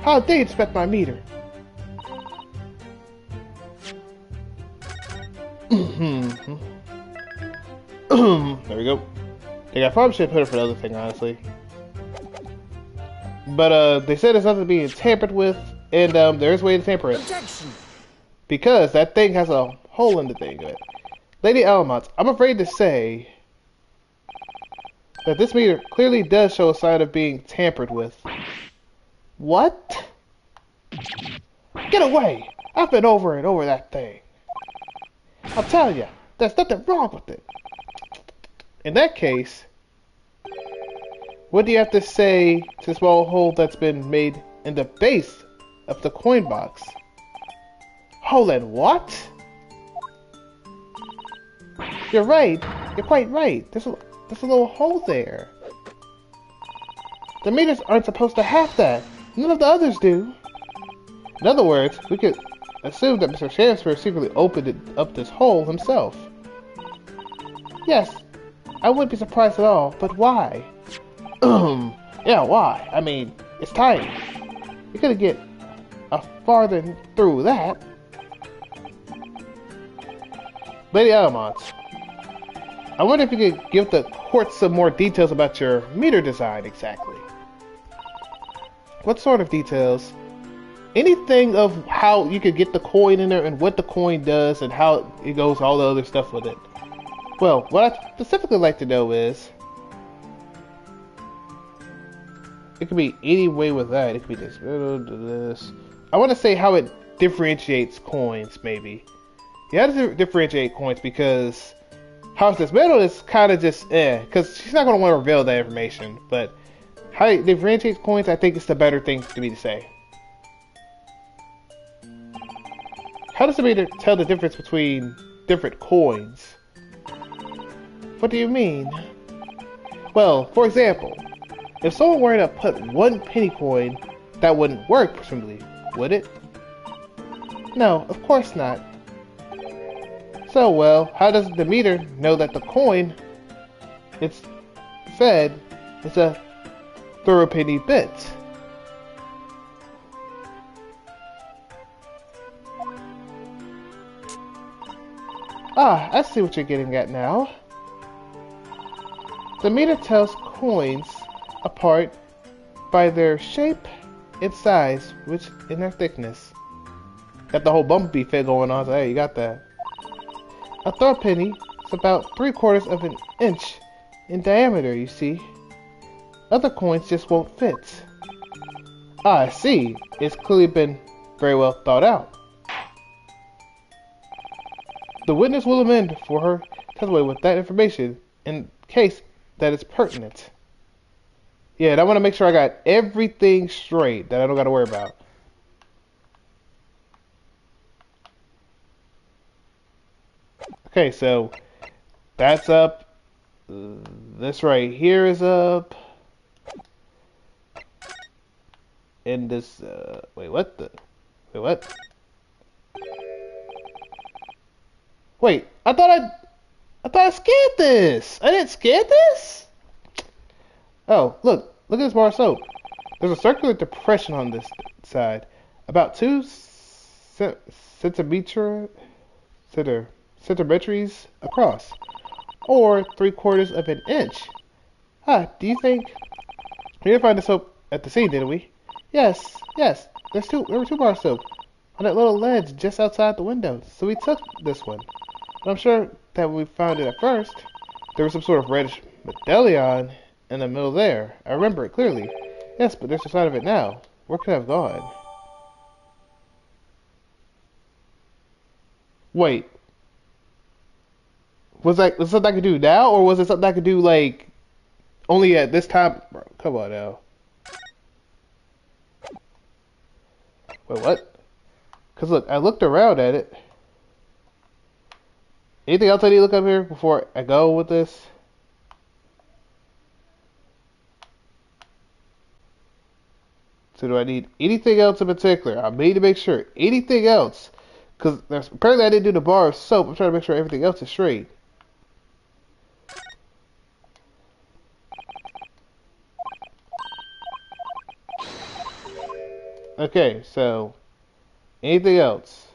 How dare you inspect my meter? There we go. I probably should put it for the other thing, honestly. But they said it's nothing being tampered with, and there is a way to tamper it. Objection. Because that thing has a hole in the thing of it. Lady Alamont, I'm afraid to say that this meter clearly does show a sign of being tampered with. What? Get away! I've been over and over that thing. I'll tell you, there's nothing wrong with it. In that case, what do you have to say to the small hole that's been made in the base of the coin box? Hole in what? You're right. You're quite right. There's a little hole there. The meters aren't supposed to have that. None of the others do. In other words, we could assume that Mr. Shakespeare secretly opened up this hole himself. Yes, I wouldn't be surprised at all, but why? Yeah, why? I mean, it's tiny. You couldn't get farther through that. Lady Alamont, I wonder if you could give the court some more details about your meter design exactly. What sort of details? Anything of how you could get the coin in there and what the coin does and how it goes, all the other stuff with it. Well, what I'd specifically like to know is, it could be any way with that. It could be this. I want to say how it differentiates coins, maybe. You have to differentiate coins because House this middle is kind of just because she's not going to want to reveal that information. But how it differentiates coins, I think it's the better thing to me to say. How does the meter tell the difference between different coins? What do you mean? Well, for example, if someone were to put one penny coin, that wouldn't work, presumably, would it? No, of course not. So, well, how does the meter know that the coin it's fed is a thorough penny bit? Ah, I see what you're getting at now. The meter tells coins apart by their shape and size, which in their thickness. Got the whole bumblebee fit going on, so hey, you got that. A thorough penny is about 3/4 of an inch in diameter, you see. Other coins just won't fit. Ah, I see. It's clearly been very well thought out. The witness will amend for her testimony with that information in case that is pertinent. Yeah, and I want to make sure I got everything straight that I don't got to worry about. Okay, so that's up. This right here is up. And this, wait, what the? Wait, what? Wait, I thought I scanned this. I didn't scan this? Oh, look at this bar of soap. There's a circular depression on this side, about 2 centimeters across, or 3/4 of an inch. Do you think we didn't find the soap at the scene, did we? Yes. There were 2 bars of soap on that little ledge just outside the window, so we took this one. But I'm sure that when we found it at first, there was some sort of reddish medallion in the middle there. I remember it clearly. Yes, but there's a sign of it now. Where could it have gone? Wait. Was that something I could do now, or was it something I could do, like, only at this time? Bro, come on now. Wait, what? Because, look, I looked around at it. Anything else I need to look up here before I go with this? So do I need anything else in particular? I need to make sure. Anything else? Because apparently I didn't do the bar of soap. I'm trying to make sure everything else is straight. Okay, so anything else?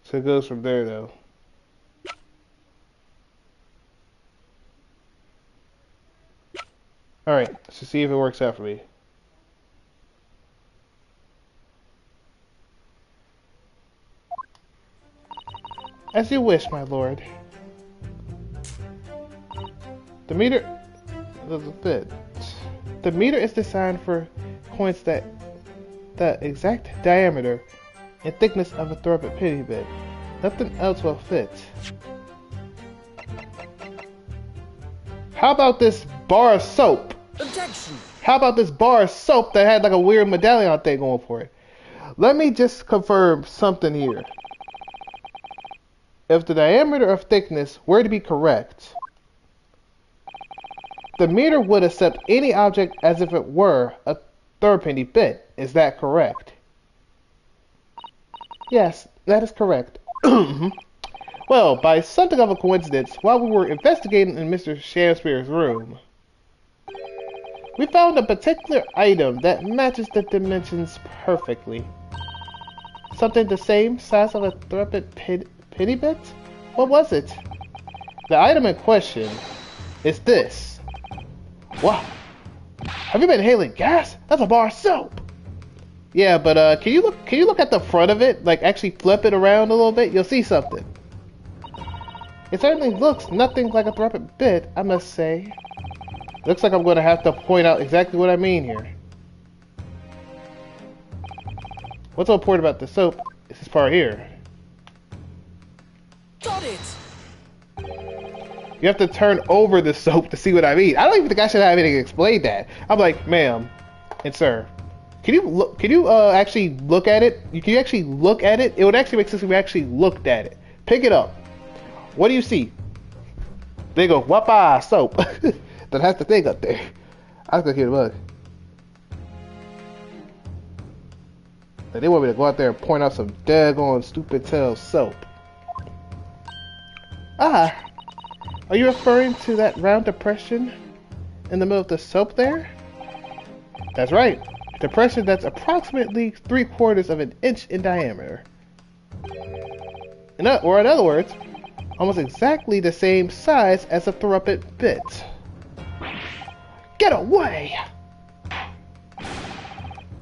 So it goes from there though. Alright, so see if it works out for me. As you wish, my lord. The meter doesn't fit. The meter is designed for coins that the exact diameter and thickness of a threaded penny bit. Nothing else will fit. How about this bar of soap? Objection! How about this bar of soap that had like a weird medallion thing going for it? Let me just confirm something here. If the diameter of thickness were to be correct, the meter would accept any object as if it were a threepenny bit. Is that correct? Yes, that is correct. Well, by something of a coincidence, while we were investigating in Mr. Shakespeare's room, we found a particular item that matches the dimensions perfectly. Something the same size of a threaded penny bit? What was it? The item in question is this. Wow. Have you been inhaling gas? That's a bar of soap. Yeah, but can you look at the front of it? Like actually flip it around a little bit? You'll see something. It certainly looks nothing like a threaded bit, I must say. Looks like I'm going to have to point out exactly what I mean here. What's so important about the soap is this part here. Got it! You have to turn over the soap to see what I mean. I don't even think I should have anything to explain that. I'm like, ma'am and sir, can you actually look at it? Can you actually look at it? It would actually make sense if we actually looked at it. Pick it up. What do you see? They go, wapa soap. That has the thing up there. I was gonna hear the bug. They want me to go out there and point out some daggone stupid tail soap. Ah, are you referring to that round depression in the middle of the soap there? That's right. Depression that's approximately 3/4 of an inch in diameter. Or in other words, almost exactly the same size as a threaded bit. Get away!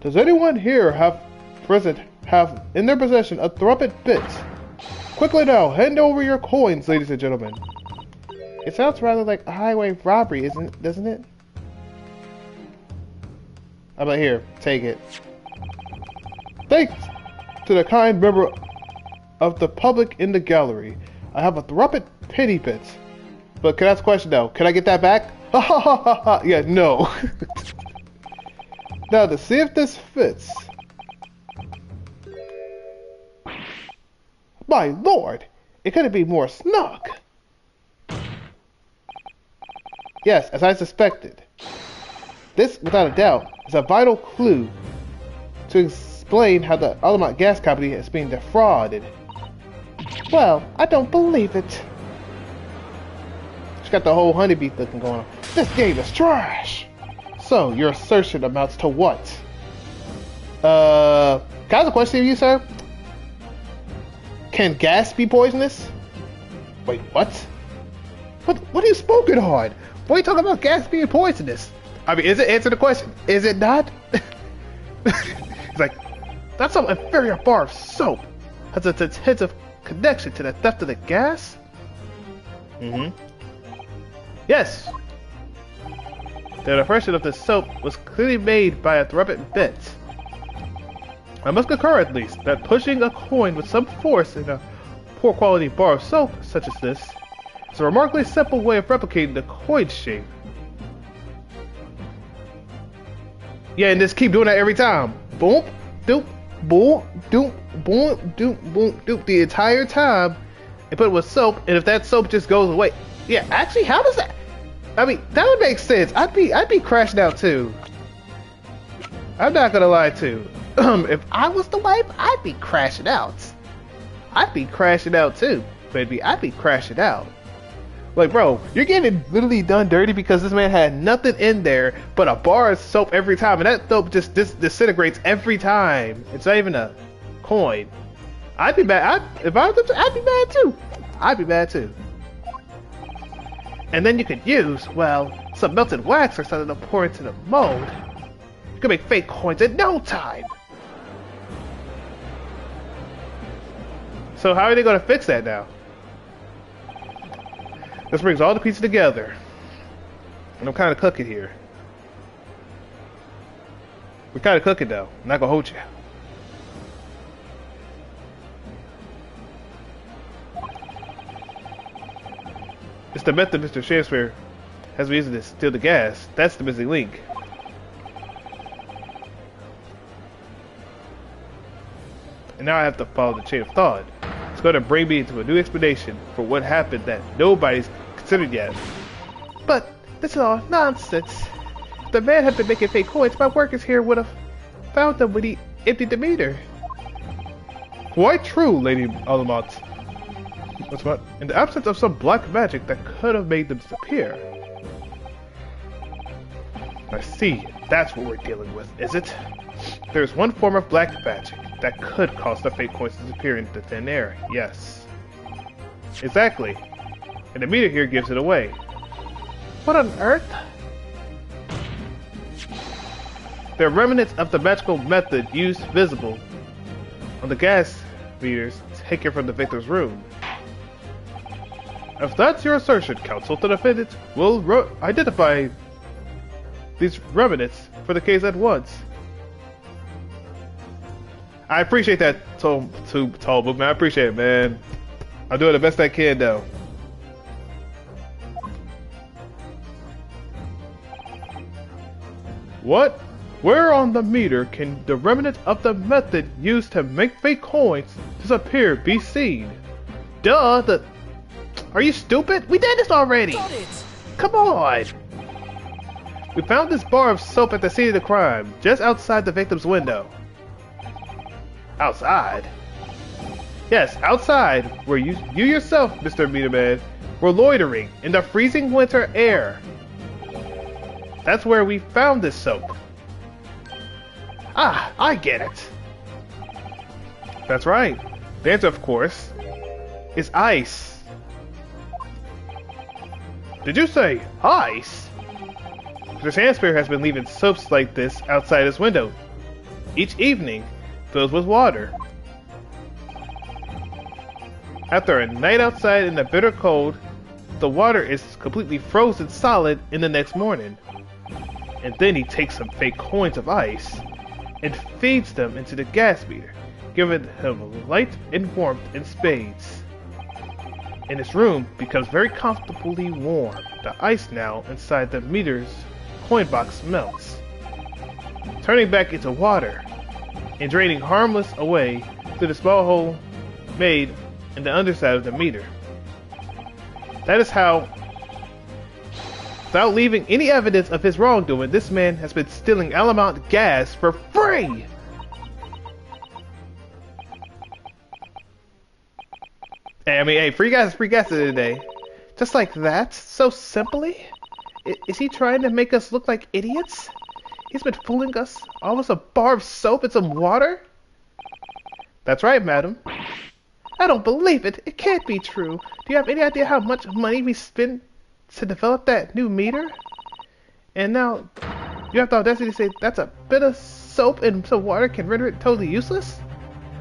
Does anyone here have in their possession a threaded bit? Quickly now, hand over your coins, ladies and gentlemen. It sounds rather like a highway robbery, doesn't it? How about here? Take it. Thanks to the kind member of the public in the gallery. I have a threaded penny bit. But can I ask a question though? Can I get that back? Ha ha ha ha ha! Yeah, no. Now to see if this fits. My lord! It couldn't be more snug! Yes, as I suspected. This, without a doubt, is a vital clue to explain how the Altamont Gas Company is being defrauded. Well, I don't believe it. She's got the whole honeybee looking going on. This game is trash! So, your assertion amounts to what? Can I ask a question of you, sir? Can gas be poisonous? Wait, what? What are you smoking on? Why are you talking about gas being poisonous? I mean, is it? Answer the question. Is it not? He's like, that's some inferior bar of soap. Has a intensive connection to the theft of the gas? Mm-hmm. Yes. The impression of the soap was clearly made by a threaded bit. I must concur, at least, that pushing a coin with some force in a poor quality bar of soap, such as this, is a remarkably simple way of replicating the coin shape. Yeah, and just keep doing that every time. Boom, doop, boom, doop, boom, doop, boom, doop, the entire time, and put it with soap, and if that soap just goes away. Yeah, actually, how does that? I mean, that would make sense. I'd be crashing out too. I'm not gonna lie too. If I was the wife, I'd be crashing out. I'd be crashing out too, baby. I'd be crashing out. Like, bro, you're getting literally done dirty because this man had nothing in there but a bar of soap every time, and that soap just disintegrates every time. It's not even a coin. I'd be mad. If I was, I'd be mad too. I'd be mad too. And then you could use, well, some melted wax or something to pour into the mold. You could make fake coins in no time. So how are they going to fix that now? This brings all the pieces together. And I'm kind of cooking here. We're kind of cooking though. I'm not going to hold you. It's the method Mr. Shakespeare has been using to steal the gas. That's the missing link. And now I have to follow the chain of thought. It's going to bring me into a new explanation for what happened that nobody's considered yet. But this is all nonsense. If the man had been making fake coins, my workers here would have found them when he emptied the meter. Quite true, Lady Altamont. That's what. In the absence of some black magic that could have made them disappear. I see. That's what we're dealing with, is it? There's one form of black magic that could cause the fake coins to disappear into thin air. Yes. Exactly. And the meter here gives it away. What on earth? There are remnants of the magical method used visible on the gas meters taken from the victim's room. If that's your assertion, counsel, the defendant will identify these remnants for the case at once. I appreciate that, tall movement. I appreciate it, man. I'm doing the best I can, though. What? Where on the meter can the remnant of the method used to make fake coins disappear be seen? Duh, Are you stupid? We did this already! Got it! Come on! We found this bar of soap at the scene of the crime, just outside the victim's window. Outside? Yes, outside, where you yourself, Mr. Meterman, were loitering in the freezing winter air. That's where we found this soap. Ah, I get it. That's right. The answer, of course, is ice. Did you say ice? Mr. Shakespeare has been leaving soaps like this outside his window each evening, filled with water. After a night outside in the bitter cold, the water is completely frozen solid in the next morning. And then he takes some fake coins of ice and feeds them into the gas meter, giving him light and warmth in spades. And his room becomes very comfortably warm. The ice now inside the meter's coin box melts, turning back into water and draining harmless away through the small hole made in the underside of the meter. That is how Without leaving any evidence of his wrongdoing, this man has been stealing Alamont gas for free! Hey, I mean, hey, free gas is free gas at the end of the day. Just like that? So simply? Is he trying to make us look like idiots? He's been fooling us, almost a bar of soap and some water? That's right, madam. I don't believe it. It can't be true. Do you have any idea how much money we spent to develop that new meter? And now, you have the audacity to say that's a bit of soap and some water can render it totally useless?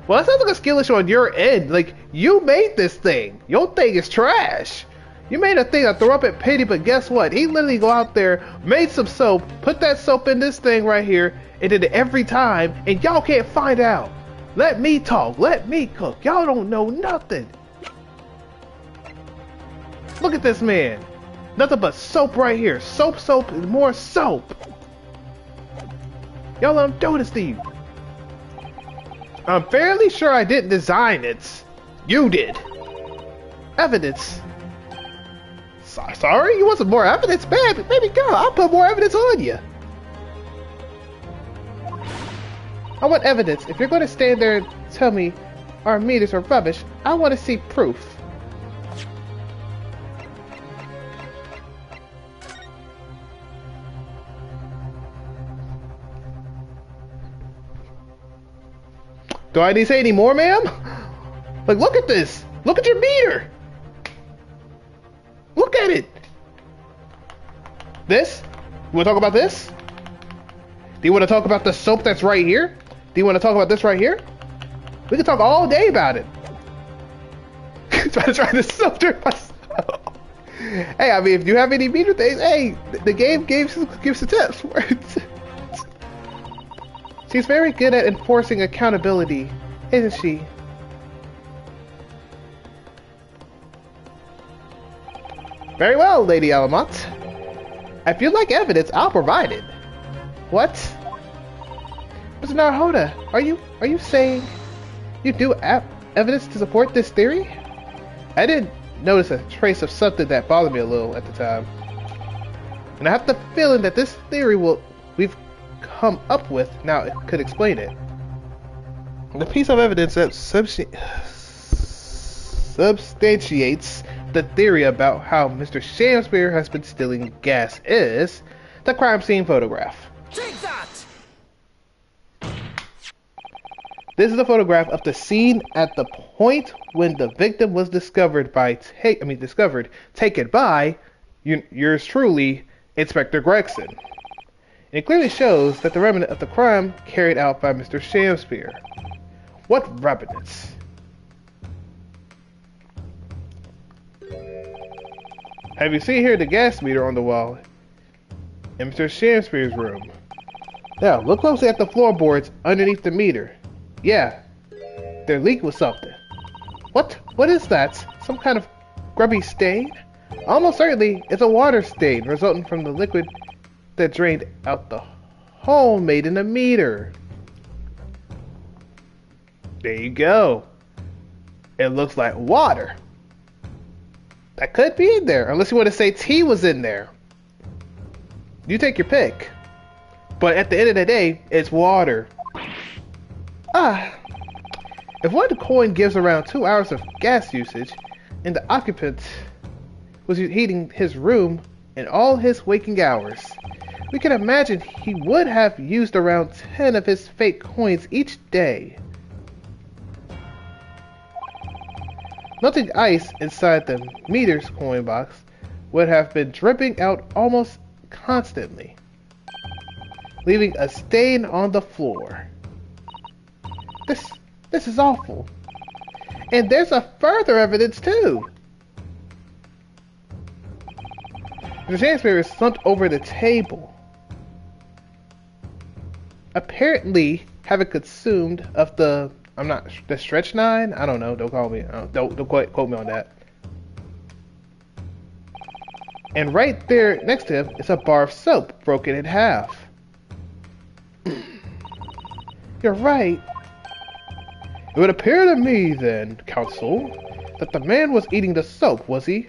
Well, that sounds like a skill issue on your end. Like, you made this thing. Your thing is trash. You made a thing that throw up at Pity, but guess what? He literally go out there, made some soap, put that soap in this thing right here, and did it every time, and y'all can't find out. Let me talk. Let me cook. Y'all don't know nothing. Look at this man. Nothing but soap right here. Soap, soap, and more soap. Y'all let him do this to you. I'm fairly sure I didn't design it. You did. Evidence. Sorry? You want some more evidence? Baby girl, I'll put more evidence on you. I want evidence. If you're going to stand there and tell me our meters are rubbish, I want to see proof. Do I need to say any more, ma'am? Like, look at this. Look at your meter. Look at it. This? You want to talk about this? Do you want to talk about the soap that's right here? Do you want to talk about this right here? We can talk all day about it. Try to soap drink myself. Hey, I mean, if you have any meter things, hey, the game gives the tips. She's very good at enforcing accountability, isn't she? Very well, Lady Alamont. If you'd like evidence, I'll provide it. What? Mr. Naruhoda, are you saying you do evidence to support this theory? I didn't notice a trace of something that bothered me a little at the time. And I have the feeling that this theory we've come up with now it could explain it. The piece of evidence that substantiates the theory about how Mr. Shamspear has been stealing gas is the crime scene photograph. Take that! This is a photograph of the scene at the point when the victim was discovered taken by yours truly, Inspector Gregson. It clearly shows that the remnant of the crime carried out by Mr. Shamspear. What remnants? Have you seen here the gas meter on the wall in Mr. Shamspear's room? Now, look closely at the floorboards underneath the meter. Yeah, they're leaked with something. What is that? Some kind of grubby stain? Almost certainly, it's a water stain resulting from the liquid that drained out the hole made in the meter. There you go. It looks like water. That could be in there, unless you want to say tea was in there. You take your pick. But at the end of the day, it's water. If one coin gives around 2 hours of gas usage, and the occupant was heating his room in all his waking hours, we can imagine he would have used around 10 of his fake coins each day. Melting ice inside the meter's coin box would have been dripping out almost constantly, leaving a stain on the floor. This is awful. And there's a further evidence too. The Shamspear is slumped over the table, apparently having consumed of the the strychnine. I don't know. Don't call me. Don't quote me on that. And right there next to him is a bar of soap broken in half. You're right. It would appear to me then, Counsel, that the man was eating the soap, was he?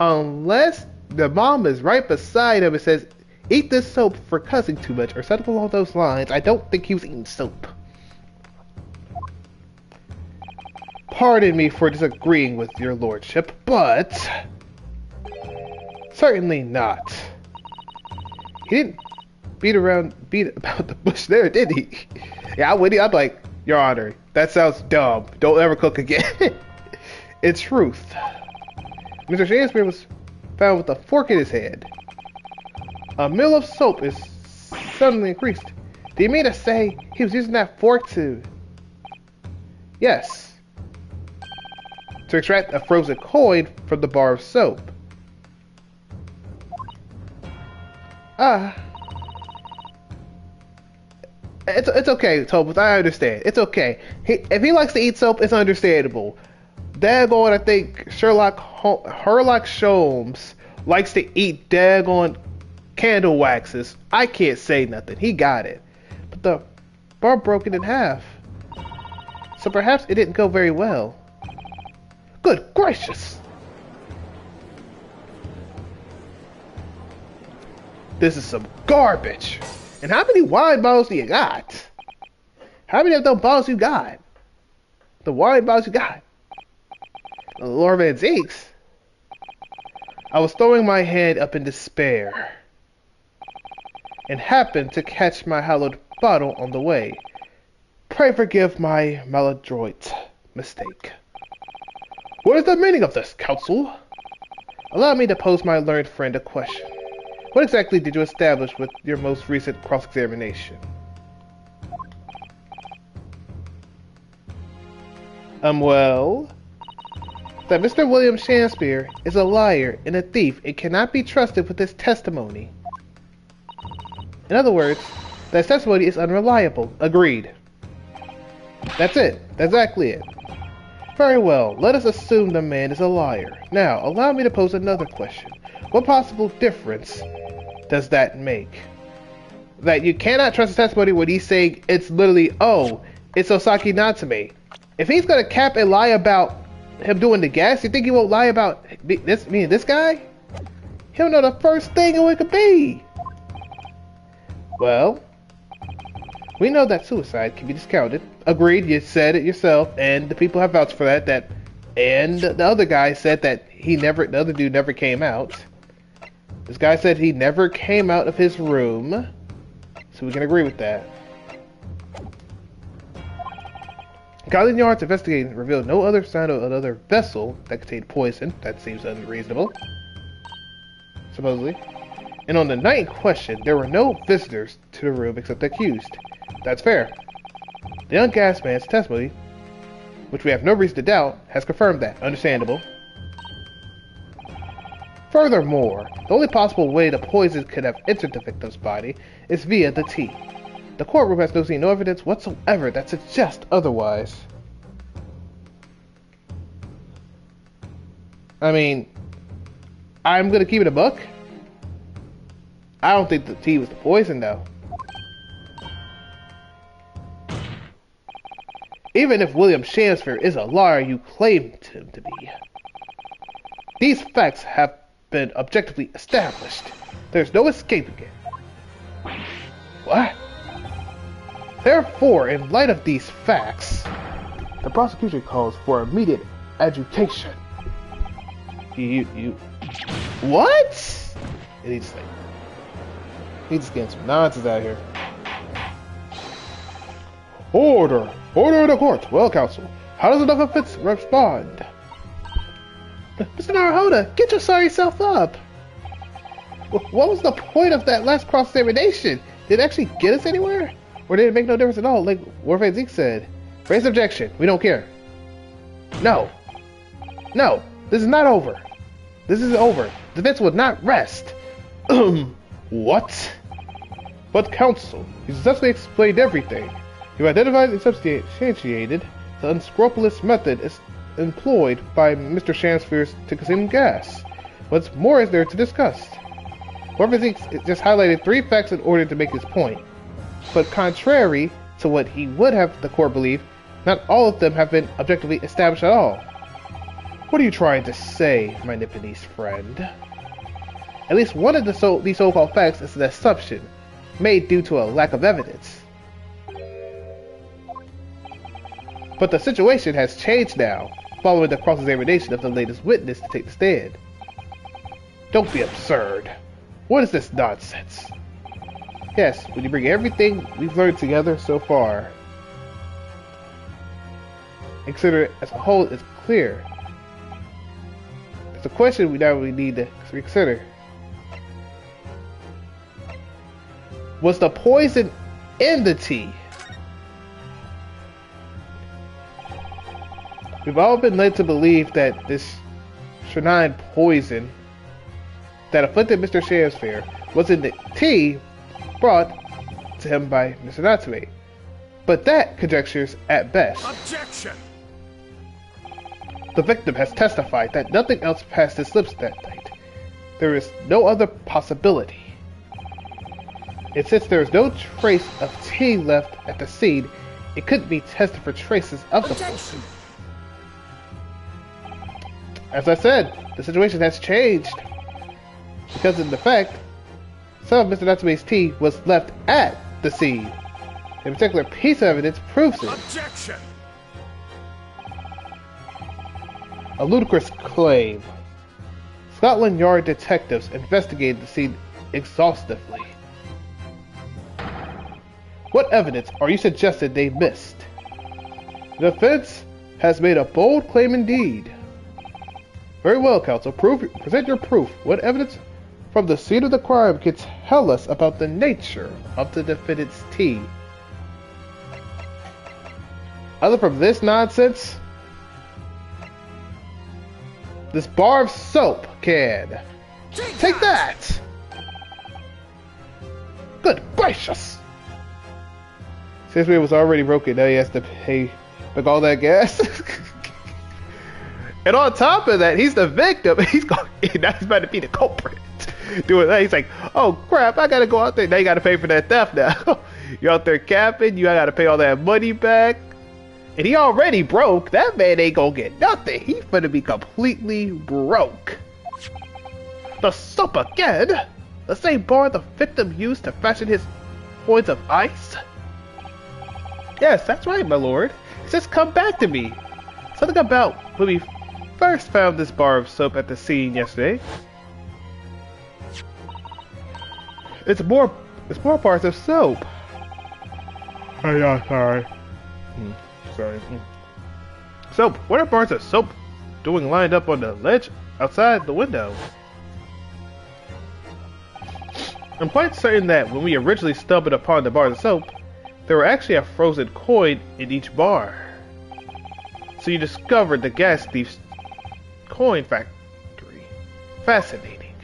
Unless the mom is right beside him and says, eat this soap for cussing too much or something along those lines, I don't think he was eating soap. Pardon me for disagreeing with your lordship, but certainly not. He didn't beat about the bush there, did he? Yeah, I would. I'm like, Your Honor, that sounds dumb. Don't ever cook again. In truth, Mr. Shakespeare was found with a fork in his hand. A mill of soap is suddenly increased. Do you mean to say he was using that fork to... Yes. To extract a frozen coin from the bar of soap. It's okay, Tobus. I understand. It's okay. If he likes to eat soap, it's understandable. Daggone, I think Sherlock Holmes likes to eat daggone candle waxes. I can't say nothing. He got it. But the bar broke it in half. So perhaps it didn't go very well. Good gracious! This is some garbage. And how many wine bottles do you got? How many of those bottles you got? The wine bottles you got? Lord Van Zeeks? I was throwing my hand up in despair and happened to catch my hallowed bottle on the way. Pray forgive my maladroit mistake. What is the meaning of this, counsel? Allow me to pose my learned friend a question. What exactly did you establish with your most recent cross-examination? Well, that Mr. William Shakespeare is a liar and a thief and cannot be trusted with his testimony. In other words, that his testimony is unreliable. Agreed. That's it. That's exactly it. Very well, let us assume the man is a liar. Now, allow me to pose another question. What possible difference does that make? That you cannot trust his testimony when he's saying it's literally, oh, it's Osaki Natsume. If he's gonna cap and lie about him doing the gas, you think he won't lie about this guy? He'll know the first thing it could be. Well, we know that suicide can be discounted. Agreed, you said it yourself, and the people have vouched for that. And the other guy said that the other dude never came out. This guy said he never came out of his room, so we can agree with that. Scotland Yard's investigation revealed no other sign of another vessel that contained poison. That seems unreasonable, supposedly. And on the night in question, there were no visitors to the room except the accused. That's fair. The young gas man's testimony, which we have no reason to doubt, has confirmed that. Understandable. Furthermore, the only possible way the poison could have entered the victim's body is via the tea. The courtroom has seen no evidence whatsoever that suggests otherwise. I mean, I'm gonna keep it a buck. I don't think the tea was the poison, though. Even if William Shakespeare is a liar you claimed him to be, these facts have been objectively established. There's no escaping it. What? Therefore, in light of these facts, the prosecution calls for immediate adjudication. What? And he's just getting some nonsense out here. Order! Order in the court! Well, counsel, how does enough offense respond? Mr. Naruhoda, get your sorry self up! What was the point of that last cross-examination? Did it actually get us anywhere? Or did it make no difference at all, like Warfare Zeke said? Raise objection. We don't care. No. No. This is not over. This is over. The defense will not rest. What? But counsel, you successfully explained everything. You identified and substantiated the unscrupulous method is employed by Mr. Shakespeare to consume gas. What's more is there to discuss? Warfare Zeke just highlighted 3 facts in order to make his point. But contrary to what he would have the court believe, not all of them have been objectively established at all. What are you trying to say, my Nipponese friend? At least one of these so-called facts is an assumption, made due to a lack of evidence. But the situation has changed now, following the cross-examination of the latest witness to take the stand. Don't be absurd. What is this nonsense? Yes, when you bring everything we've learned together so far, and consider it as a whole, it's clear. It's a question we now really need to reconsider. Was the poison in the tea? We've all been led to believe that this strychnine poison that afflicted Mr. Shamsphere was in the tea brought to him by Mr. Natsume. But that conjectures at best. Objection! The victim has testified that nothing else passed his lips that night. There is no other possibility. And since there is no trace of tea left at the scene, it couldn't be tested for traces of the poison. As I said, the situation has changed. Because of the fact, some of Mr. Natsume's tea was left at the scene. A particular piece of evidence proves it. Objection! A ludicrous claim. Scotland Yard detectives investigated the scene exhaustively. What evidence are you suggesting they missed? The defense has made a bold claim indeed. Very well, counsel. Present your proof. What evidence from the scene of the crime can tell us about the nature of the defendant's tea? Other from this nonsense? This bar of soap can. Take that! Good gracious! Since it was already broken, now he has to pay back all that gas. And on top of that, he's the victim. Now he's about to be the culprit. Doing that, he's like, oh crap, I gotta go out there. Now you gotta pay for that theft now. You're out there capping, you gotta pay all that money back. And he already broke. That man ain't gonna get nothing. He's gonna be completely broke. The soap again? The same bar the victim used to fashion his points of ice? Yes, that's right, my lord. It's just come back to me. Something about when we first found this bar of soap at the scene yesterday. It's more bars of soap. Oh yeah, sorry. Sorry. Soap. What are bars of soap doing lined up on the ledge outside the window? I'm quite certain that when we originally stumbled upon the bars of soap, there were actually a frozen coin in each bar. So you discovered the gas thief's coin factory. Fascinating.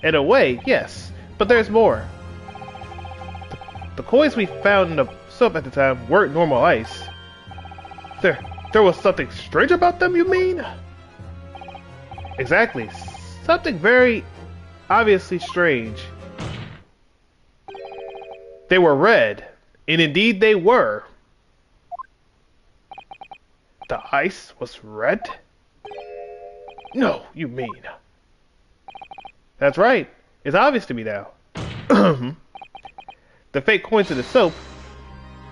In a way, yes, but there's more. The coins we found in the soap at the time weren't normal ice. There was something strange about them, you mean? Exactly. Something very obviously strange. They were red, and indeed they were. The ice was red? No, you mean. That's right. It's obvious to me now. The fake coins in the soap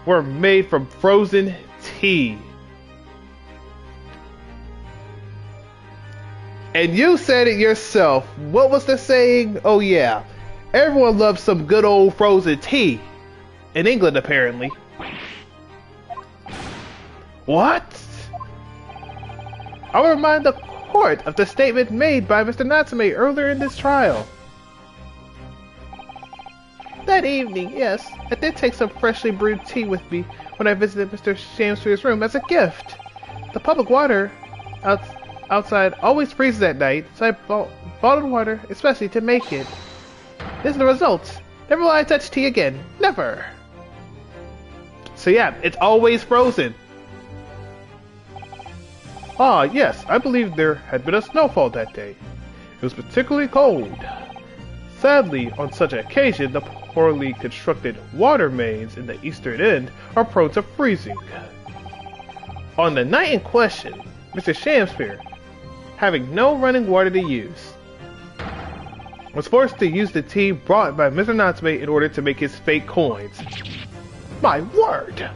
were made from frozen tea. And you said it yourself. What was the saying? Oh yeah. Everyone loves some good old frozen tea. In England, apparently. What? I'll remind the court of the statement made by Mr. Natsume earlier in this trial. That evening, yes, I did take some freshly brewed tea with me when I visited Mr. Shamsphere's room as a gift. The public water outside always freezes at night, so I bottled water especially to make it. This is the result. Never will I touch tea again. Never. So yeah, it's always frozen. Ah, yes, I believe there had been a snowfall that day. It was particularly cold. Sadly, on such an occasion, the poorly constructed water mains in the eastern end are prone to freezing. On the night in question, Mr. Shamspear, having no running water to use, was forced to use the tea brought by Mr. Natsume in order to make his fake coins. My word!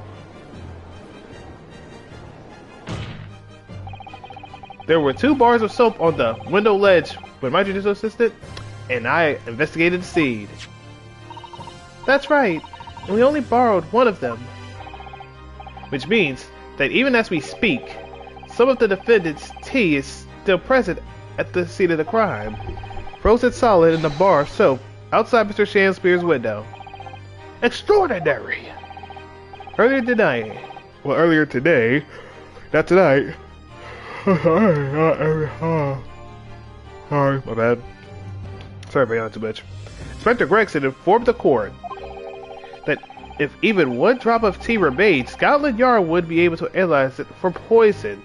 There were 2 bars of soap on the window ledge when my judicial assistant and I investigated the seed. That's right, and we only borrowed 1 of them. Which means that even as we speak, some of the defendant's tea is still present at the scene of the crime, frozen solid in the bar of soap outside Mr. Shamspear's window. Extraordinary! Earlier today, not tonight. Sorry, my bad. Sorry for yawning too much. Inspector Gregson informed the court that if even 1 drop of tea remained, Scotland Yard would be able to analyze it for poison.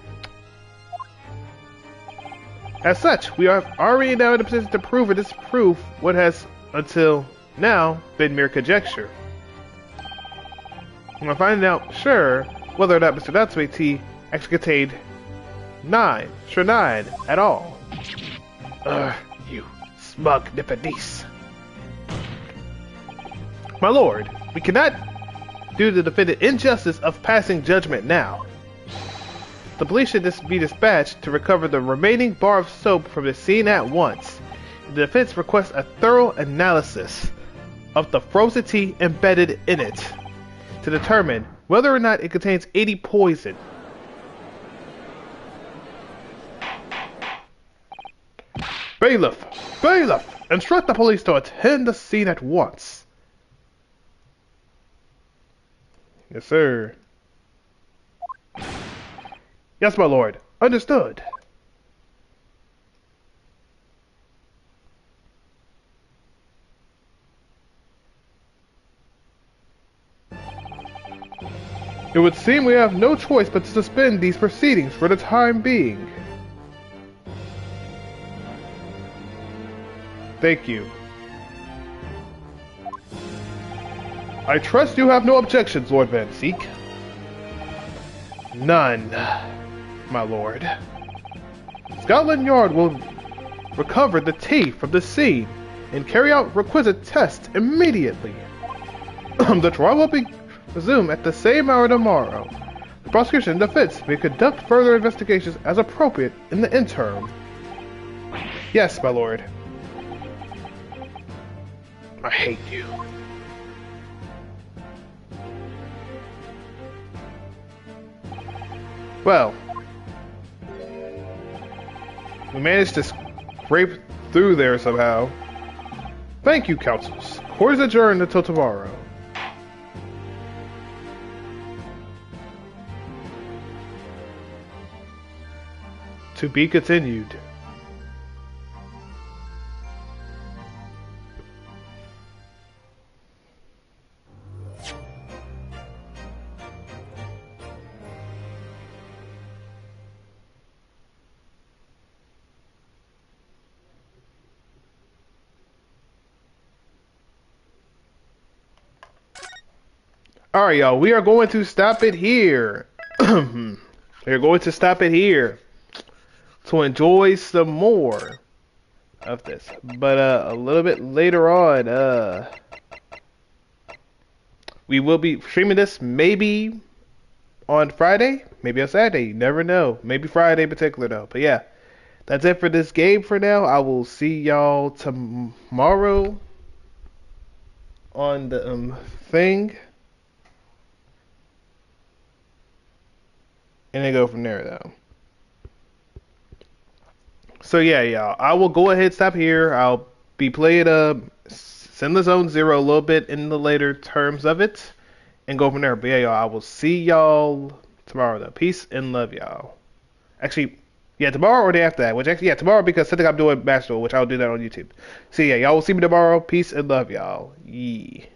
As such, we are already now in a position to prove or disprove what has, until now, been mere conjecture. We'll find out, sure, whether or not Mr. Natsume tea actually contained 9 at all. You smug Nipponese. My lord, we cannot do the defendant injustice of passing judgment now. The police should be dispatched to recover the remaining bar of soap from the scene at once. The defense requests a thorough analysis of the frozen tea embedded in it to determine whether or not it contains any poison. Bailiff! Bailiff! Instruct the police to attend the scene at once. Yes, sir. Yes, my lord. Understood. It would seem we have no choice but to suspend these proceedings for the time being. Thank you. I trust you have no objections, Lord Van Seek. None, my lord. Scotland Yard will recover the tea from the scene and carry out requisite tests immediately. The trial will be resumed at the same hour tomorrow. The prosecution and defense may conduct further investigations as appropriate in the interim. Yes, my lord. I hate you. Well, we managed to scrape through there somehow. Thank you, counsels. Court is adjourned until tomorrow. To be continued. Alright, y'all, we are going to stop it here. We're going to stop it here to enjoy some more of this. But a little bit later on, we will be streaming this maybe on Friday, maybe on Saturday, you never know. Maybe Friday in particular though. But yeah, that's it for this game for now. I will see y'all tomorrow on the thing. And then go from there, though. So yeah, y'all. I will go ahead and stop here. I'll be playing Sinless Zone Zero a little bit in the later terms of it. And go from there. But yeah, y'all. I will see y'all tomorrow, though. Peace and love, y'all. Actually, yeah, tomorrow or the day after that. Which actually, yeah, tomorrow because I think I'm doing Master Duel, which I'll do that on YouTube. So yeah, y'all will see me tomorrow. Peace and love, y'all. Yee.